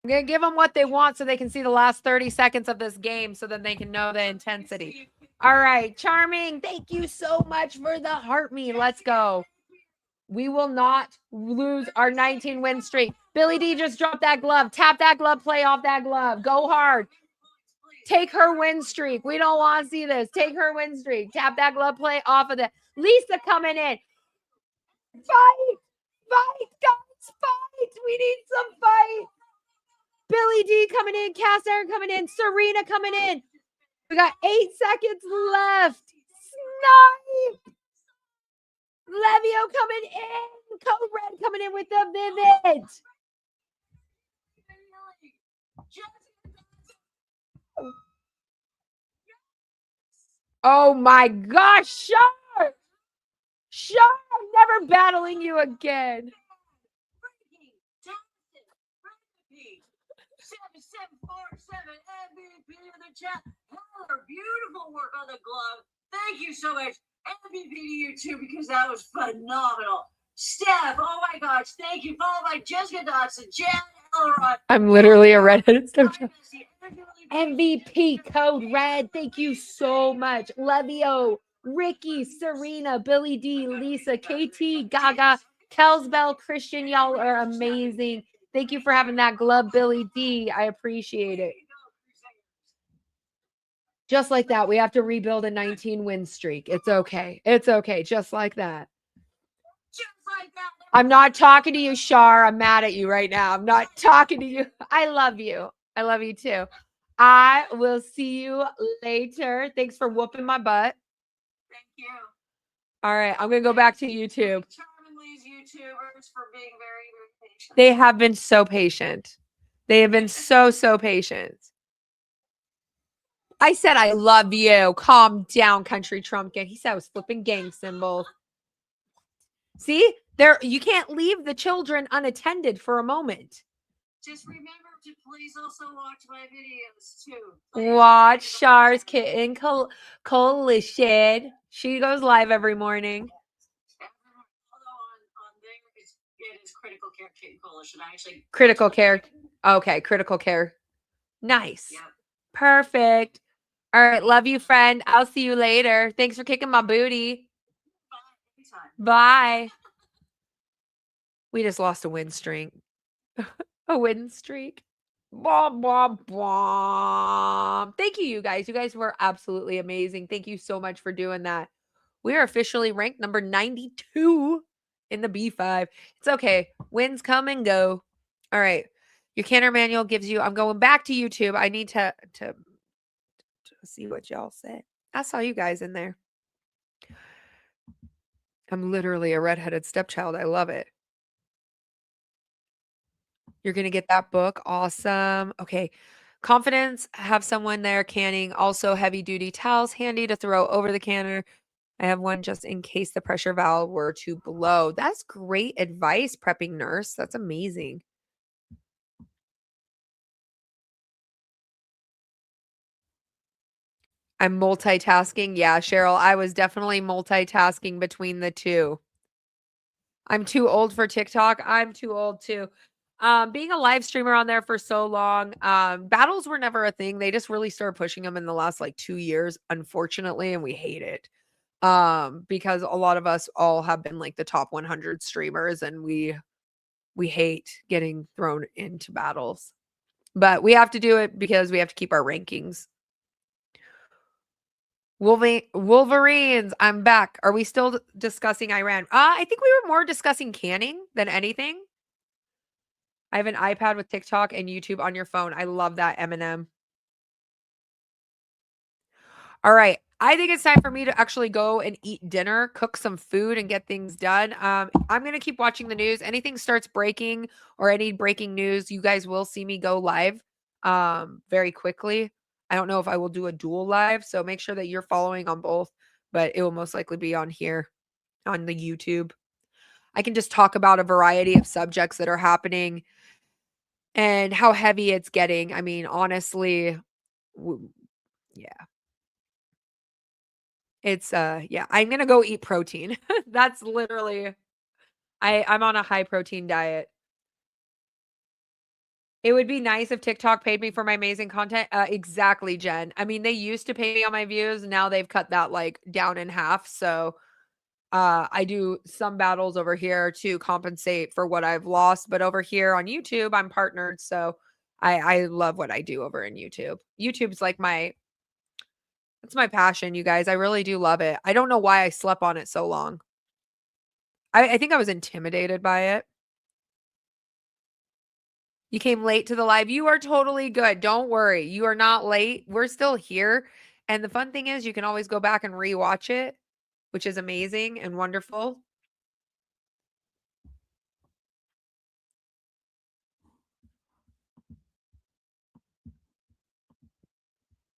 I'm going to give them what they want so they can see the last 30 seconds of this game so that they can know the intensity. All right, Charming, thank you so much for the heart me. Let's go. We will not lose our 19 win streak. Billy D just dropped that glove. Tap that glove, play off that glove. Go hard. Take her win streak. We don't want to see this. Take her win streak. Tap that glove, play off of that. Lisa coming in. Fight, guys, fight. We need some fight. Billy D coming in, Cast Iron coming in, Serena coming in. We got 8 seconds left. Snipe. Levio coming in. Code Red coming in with the Vivid. Oh my gosh, Shark! Shark, I'm never battling you again. 7747 MVP in the chat. Heather, beautiful work on the glove. Thank you so much. MVP to you too, because that was phenomenal. Steph, oh my gosh, thank you. Followed by Jessica Dodson, Jan Elrod. I'm literally a redheaded stepchild. MVP Code Red. Thank you so much. Levio Ricky, Serena, Billy D, Lisa, KT, Gaga, Kelsbell, Christian, y'all are amazing. Thank you for having that glove, Billy D. I appreciate it. Just like that, we have to rebuild a 19 win streak. It's okay. It's okay. Just like that. Just like that. I'm not talking to you, Shar. I'm mad at you right now. I'm not talking to you. I love you. I love you too. I will see you later. Thanks for whooping my butt. Thank you. All right. I'm going to go back to YouTube. Charmingly's YouTubers for being very, very patient. They have been so patient. They have been so patient. I said, I love you. Calm down, Country Trumpkin. He said I was flipping gang symbols. See, there, you can't leave the children unattended for a moment. Just remember to please also watch my videos too. Please. Watch Shar's Kitten Coalition. She goes live every morning. Although on there it is Critical Care Kitten Coalition. I actually Critical Care. Okay, Critical Care. Nice. Yep. Perfect. All right, love you, friend. I'll see you later. Thanks for kicking my booty. Anytime. Bye. We just lost a win streak. A win streak. Bom, bom, bom. Thank you, you guys. You guys were absolutely amazing. Thank you so much for doing that. We are officially ranked number 92 in the B5. It's okay. Wins come and go. All right. Your canner manual gives you, I'm going back to YouTube. I need to see what y'all said. I saw you guys in there. I'm literally a redheaded stepchild. I love it. You're going to get that book. Awesome. Okay. Confidence. Have someone there canning. Also heavy duty towels handy to throw over the canner. I have one just in case the pressure valve were to blow. That's great advice, prepping nurse. That's amazing. I'm multitasking. Yeah, Cheryl, I was definitely multitasking between the two. I'm too old for TikTok. I'm too old too. Being a live streamer on there for so long, battles were never a thing. They just really started pushing them in the last like 2 years, unfortunately, and we hate it. Because a lot of us all have been like the top 100 streamers, and we hate getting thrown into battles. But we have to do it because we have to keep our rankings. Wolverines, I'm back. Are we still discussing Iran? I think we were more discussing canning than anything. I have an iPad with TikTok and YouTube on your phone. I love that, Eminem. All right. I think it's time for me to actually go and eat dinner, cook some food, and get things done. I'm going to keep watching the news. Anything starts breaking or any breaking news, you guys will see me go live very quickly. I don't know if I will do a dual live, so make sure that you're following on both, but it will most likely be on here on the YouTube. I can just talk about a variety of subjects that are happening and how heavy it's getting. I mean, honestly, yeah. It's yeah, I'm going to go eat protein. That's literally I'm on a high protein diet. It would be nice if TikTok paid me for my amazing content. Exactly, Jen. I mean, they used to pay me on my views. Now they've cut that like down in half. So I do some battles over here to compensate for what I've lost. But over here on YouTube, I'm partnered. So I love what I do over in YouTube. YouTube's like it's my passion, you guys. I really do love it. I don't know why I slept on it so long. I think I was intimidated by it. You came late to the live. You are totally good. Don't worry. You are not late. We're still here. And the fun thing is you can always go back and rewatch it, which is amazing and wonderful.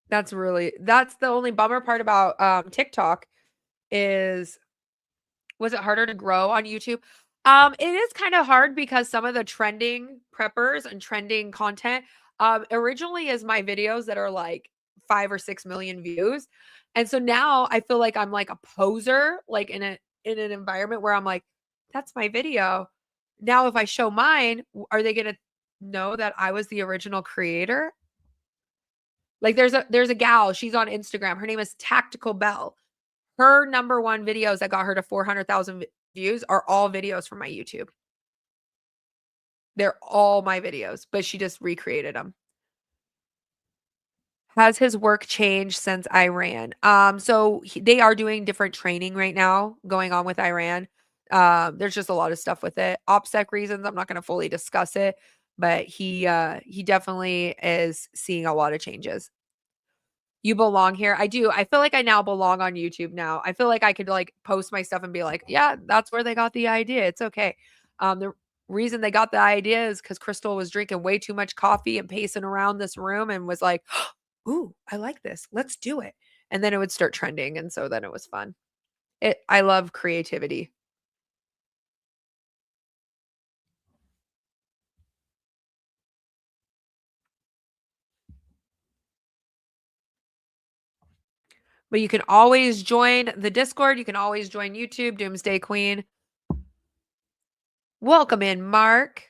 That's the only bummer part about TikTok is, was it harder to grow on YouTube? It is kind of hard because some of the trending preppers and trending content originally is my videos that are like 5 or 6 million views. And so now I feel like I'm like a poser, like in an environment where I'm like, that's my video. Now, if I show mine, are they going to know that I was the original creator? Like there's a gal, she's on Instagram. Her name is Tactical Bell. Her number one videos that got her to 400,000 views are all videos from my YouTube. They're all my videos, but she just recreated them. Has his work changed since Iran? So they are doing different training right now going on with Iran. There's just a lot of stuff with it. OPSEC reasons, I'm not going to fully discuss it, but he definitely is seeing a lot of changes. You belong here. I do. I feel like I now belong on YouTube now. I feel like I could like post my stuff and be like, yeah, that's where they got the idea. It's okay. The reason they got the idea is because Crystal was drinking way too much coffee and pacing around this room and was like, ooh, I like this. Let's do it. And then it would start trending. And so then it was fun. I love creativity. But you can always join the Discord. You can always join YouTube, Doomsday Queen. Welcome in, Mark.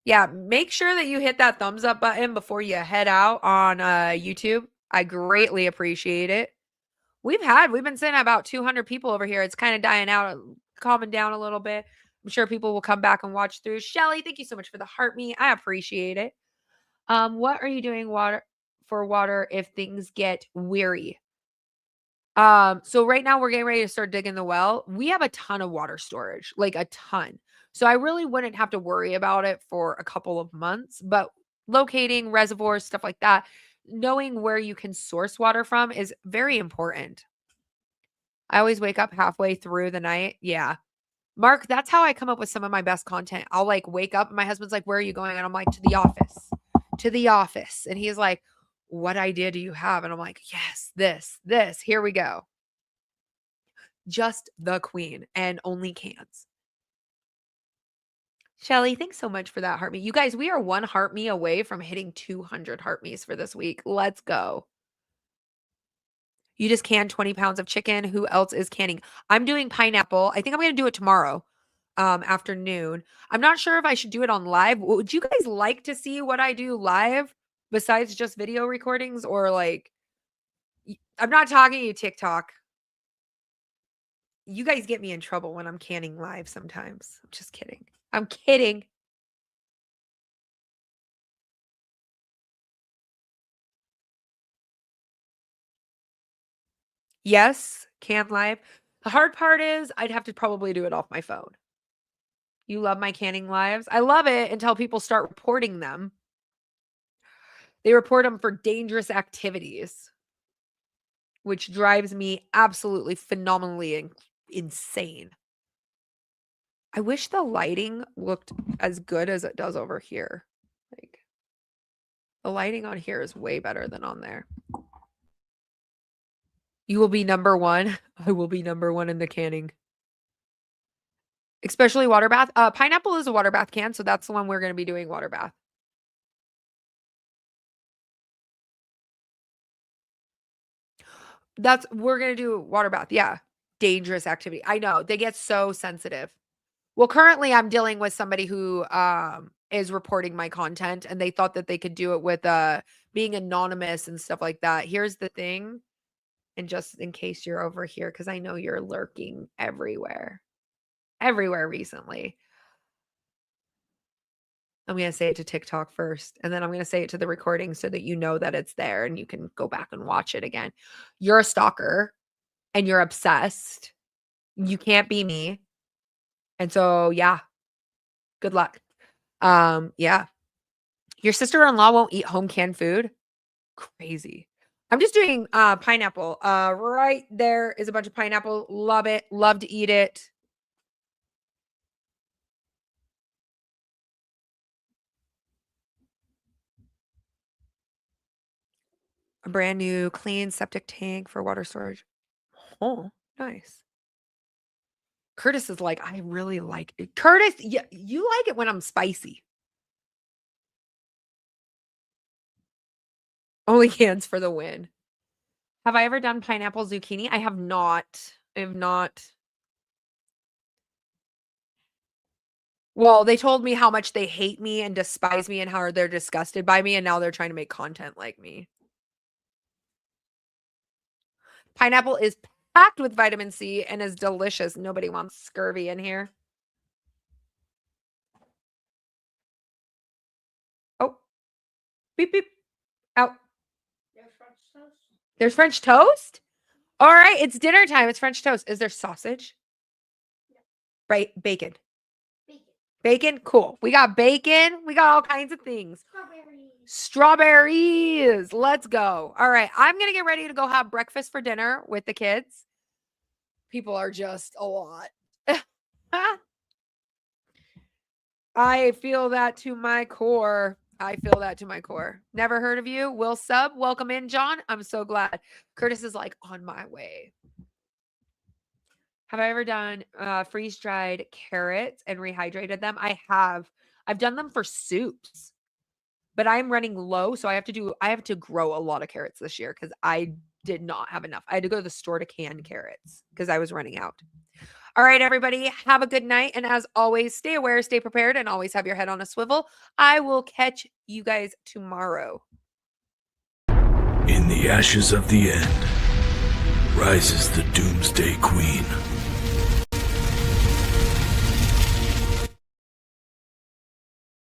Yeah, make sure that you hit that thumbs up button before you head out on YouTube. I greatly appreciate it. We've been sitting at about 200 people over here. It's kind of dying out, calming down a little bit. I'm sure people will come back and watch through. Shelly, thank you so much for the heart me. I appreciate it. What are you doing for water if things get weary? So right now we're getting ready to start digging the well. We have a ton of water storage, like a ton. So I really wouldn't have to worry about it for a couple of months, but locating reservoirs, stuff like that, knowing where you can source water from is very important. I always wake up halfway through the night. Yeah. Mark, that's how I come up with some of my best content. I'll like wake up and my husband's like, where are you going? And I'm like, to the office. And he's like, what idea do you have? And I'm like, yes, this, here we go. Just the queen and only cans. Shelly, thanks so much for that heart me. You guys, we are one heart me away from hitting 200 heart me's for this week. Let's go. You just canned 20 pounds of chicken. Who else is canning? I'm doing pineapple. I think I'm going to do it tomorrow afternoon. I'm not sure if I should do it on live. Would you guys like to see what I do live besides just video recordings? Or like, I'm not talking to you, TikTok. You guys get me in trouble when I'm canning live sometimes. I'm just kidding. I'm kidding. Yes, can live. The hard part is I'd have to probably do it off my phone. You love my canning lives? I love it until people start reporting them. They report them for dangerous activities, which drives me absolutely phenomenally insane. I wish the lighting looked as good as it does over here. Like, the lighting on here is way better than on there. You will be number one. I will be number one in the canning. Especially water bath. Pineapple is a water bath can, so that's the one we're going to be doing water bath. We're going to do water bath. Yeah. Dangerous activity. I know. They get so sensitive. Well, currently I'm dealing with somebody who is reporting my content, and they thought that they could do it with being anonymous and stuff like that. Here's the thing. And just in case you're over here, because I know you're lurking everywhere recently. I'm going to say it to TikTok first, and then I'm going to say it to the recording so that you know that it's there and you can go back and watch it again. You're a stalker and you're obsessed. You can't be me. And so, yeah, good luck. Yeah. Your sister-in-law won't eat home canned food? Crazy. I'm just doing pineapple. Right there is a bunch of pineapple. Love it. Love to eat it. A brand new clean septic tank for water storage. Oh, nice. Curtis is like, I really like it. Curtis, yeah, you like it when I'm spicy. Only cans for the win. Have I ever done pineapple zucchini? I have not. I have not. Well, they told me how much they hate me and despise me and how they're disgusted by me, and now they're trying to make content like me. Pineapple is packed with vitamin C and is delicious. Nobody wants scurvy in here. Oh, beep, beep. Out. There's French toast? All right, it's dinner time. It's French toast. Is there sausage? Right, bacon. Bacon? Cool. We got bacon. We got all kinds of things. Strawberries. Let's go. All right, I'm going to get ready to go have breakfast for dinner with the kids. People are just a lot. I feel that to my core. I feel that to my core. Never heard of you. Will sub. Welcome in, John. I'm so glad. Curtis is like on my way. Have I ever done freeze-dried carrots and rehydrated them? I have. I've done them for soups, but I'm running low, so I have to grow a lot of carrots this year because I did not have enough. I had to go to the store to can carrots because I was running out. All right, everybody, have a good night. And as always, stay aware, stay prepared, and always have your head on a swivel. I will catch you guys tomorrow. In the ashes of the end rises the Doomsday Queen.